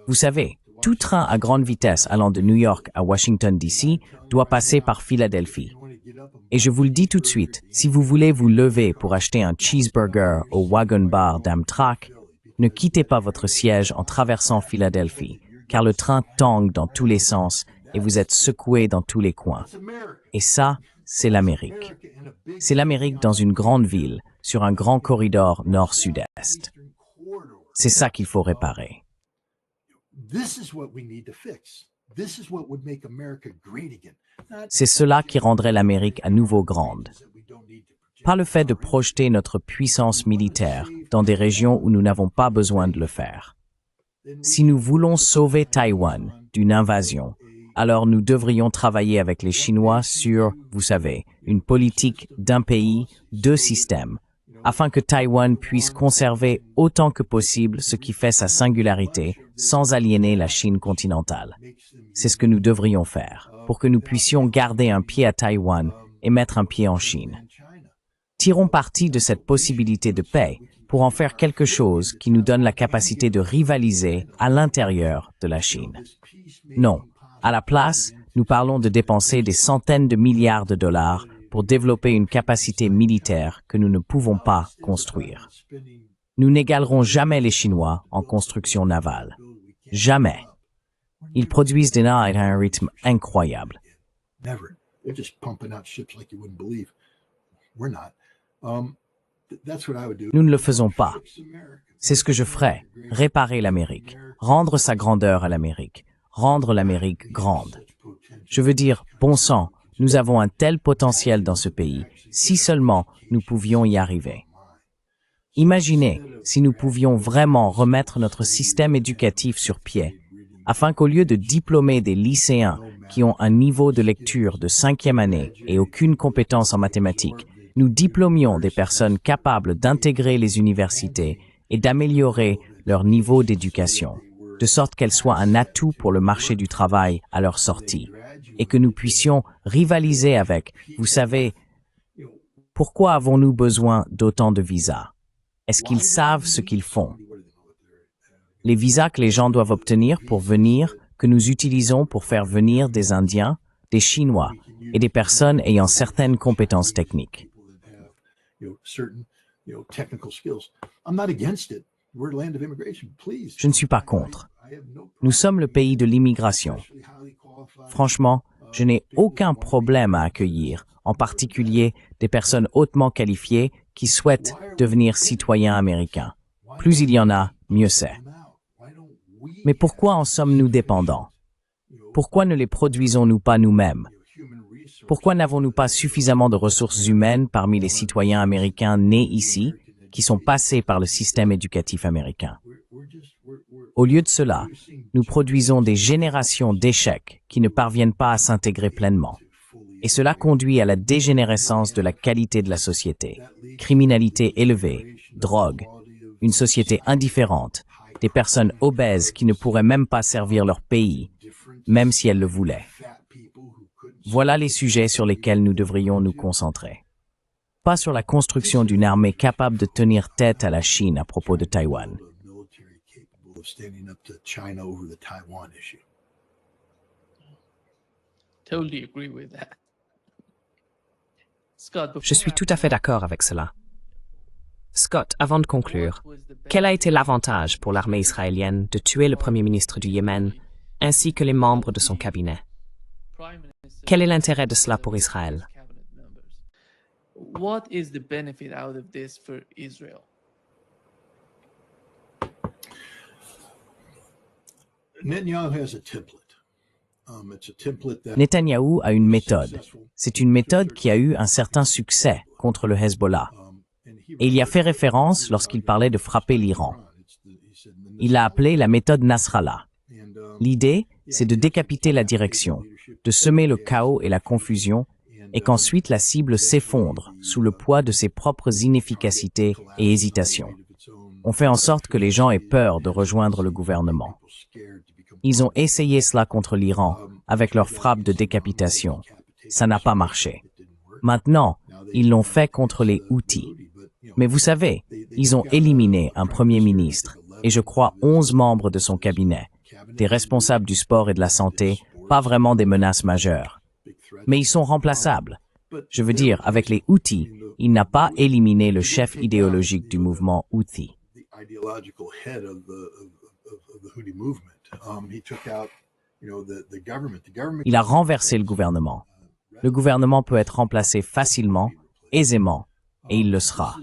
Vous savez, tout train à grande vitesse allant de New York à Washington, D.C. doit passer par Philadelphie. Et je vous le dis tout de suite, si vous voulez vous lever pour acheter un cheeseburger au Wagon Bar d'Amtrak, ne quittez pas votre siège en traversant Philadelphie, car le train tangue dans tous les sens et vous êtes secoué dans tous les coins. Et ça, c'est l'Amérique. C'est l'Amérique dans une grande ville, sur un grand corridor nord-sud-est. C'est ça qu'il faut réparer. C'est cela qui rendrait l'Amérique à nouveau grande. Pas le fait de projeter notre puissance militaire dans des régions où nous n'avons pas besoin de le faire. Si nous voulons sauver Taïwan d'une invasion, alors nous devrions travailler avec les Chinois sur, vous savez, une politique d'un pays, deux systèmes, afin que Taïwan puisse conserver autant que possible ce qui fait sa singularité sans aliéner la Chine continentale. C'est ce que nous devrions faire, pour que nous puissions garder un pied à Taïwan et mettre un pied en Chine. Tirons parti de cette possibilité de paix pour en faire quelque chose qui nous donne la capacité de rivaliser à l'intérieur de la Chine. Non. À la place, nous parlons de dépenser des centaines de milliards de dollars pour développer une capacité militaire que nous ne pouvons pas construire. Nous n'égalerons jamais les Chinois en construction navale. Jamais. Ils produisent des navires à un rythme incroyable. Nous ne le faisons pas. C'est ce que je ferais, réparer l'Amérique, rendre sa grandeur à l'Amérique, rendre l'Amérique grande. Je veux dire, bon sang, nous avons un tel potentiel dans ce pays, si seulement nous pouvions y arriver. Imaginez si nous pouvions vraiment remettre notre système éducatif sur pied, afin qu'au lieu de diplômer des lycéens qui ont un niveau de lecture de 5e année et aucune compétence en mathématiques, nous diplômions des personnes capables d'intégrer les universités et d'améliorer leur niveau d'éducation, de sorte qu'elles soient un atout pour le marché du travail à leur sortie, et que nous puissions rivaliser avec, vous savez, pourquoi avons-nous besoin d'autant de visas? Est-ce qu'ils savent ce qu'ils font? Les visas que les gens doivent obtenir pour venir, que nous utilisons pour faire venir des Indiens, des Chinois et des personnes ayant certaines compétences techniques. Je ne suis pas contre. Nous sommes le pays de l'immigration. Franchement, je n'ai aucun problème à accueillir, en particulier des personnes hautement qualifiées qui souhaitent devenir citoyens américains. Plus il y en a, mieux c'est. Mais pourquoi en sommes-nous dépendants? Pourquoi ne les produisons-nous pas nous-mêmes? Pourquoi n'avons-nous pas suffisamment de ressources humaines parmi les citoyens américains nés ici, qui sont passés par le système éducatif américain? Au lieu de cela, nous produisons des générations d'échecs qui ne parviennent pas à s'intégrer pleinement. Et cela conduit à la dégénérescence de la qualité de la société. Criminalité élevée, drogue, une société indifférente, des personnes obèses qui ne pourraient même pas servir leur pays, même si elles le voulaient. Voilà les sujets sur lesquels nous devrions nous concentrer. Pas sur la construction d'une armée capable de tenir tête à la Chine à propos de Taïwan. Je suis tout à fait d'accord avec cela. Scott, avant de conclure, quel a été l'avantage pour l'armée israélienne de tuer le Premier ministre du Yémen ainsi que les membres de son cabinet? Quel est l'intérêt de cela pour Israël? What is the benefit out of this for Israel? Netanyahou a une méthode. C'est une méthode qui a eu un certain succès contre le Hezbollah. Et il y a fait référence lorsqu'il parlait de frapper l'Iran. Il l'a appelé la méthode Nasrallah. L'idée, c'est de décapiter la direction, de semer le chaos et la confusion, et qu'ensuite la cible s'effondre sous le poids de ses propres inefficacités et hésitations. On fait en sorte que les gens aient peur de rejoindre le gouvernement. Ils ont essayé cela contre l'Iran avec leur frappe de décapitation. Ça n'a pas marché. Maintenant, ils l'ont fait contre les Houthis. Mais vous savez, ils ont éliminé un premier ministre et je crois 11 membres de son cabinet, des responsables du sport et de la santé, pas vraiment des menaces majeures. Mais ils sont remplaçables. Je veux dire, avec les Houthis, il n'a pas éliminé le chef idéologique du mouvement Houthi. Il a renversé le gouvernement. Le gouvernement peut être remplacé facilement, aisément, et il le sera.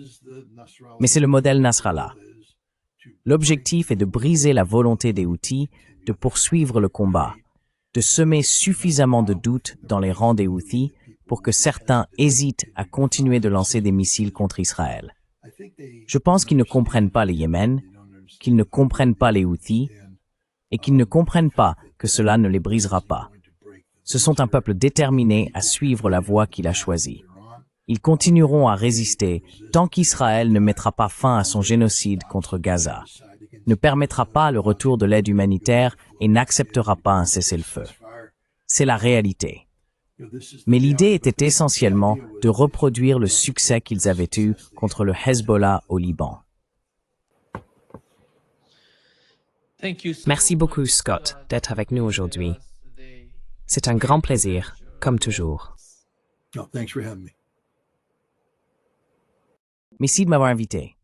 Mais c'est le modèle Nasrallah. L'objectif est de briser la volonté des Houthis de poursuivre le combat, de semer suffisamment de doutes dans les rangs des Houthis pour que certains hésitent à continuer de lancer des missiles contre Israël. Je pense qu'ils ne comprennent pas les Yémen, qu'ils ne comprennent pas les Houthis, et qu'ils ne comprennent pas que cela ne les brisera pas. Ce sont un peuple déterminé à suivre la voie qu'il a choisie. Ils continueront à résister tant qu'Israël ne mettra pas fin à son génocide contre Gaza, ne permettra pas le retour de l'aide humanitaire et n'acceptera pas un cessez-le-feu. C'est la réalité. Mais l'idée était essentiellement de reproduire le succès qu'ils avaient eu contre le Hezbollah au Liban. Merci beaucoup, Scott, d'être avec nous aujourd'hui. C'est un grand plaisir, comme toujours. No, thanks for having me. Merci de m'avoir invité.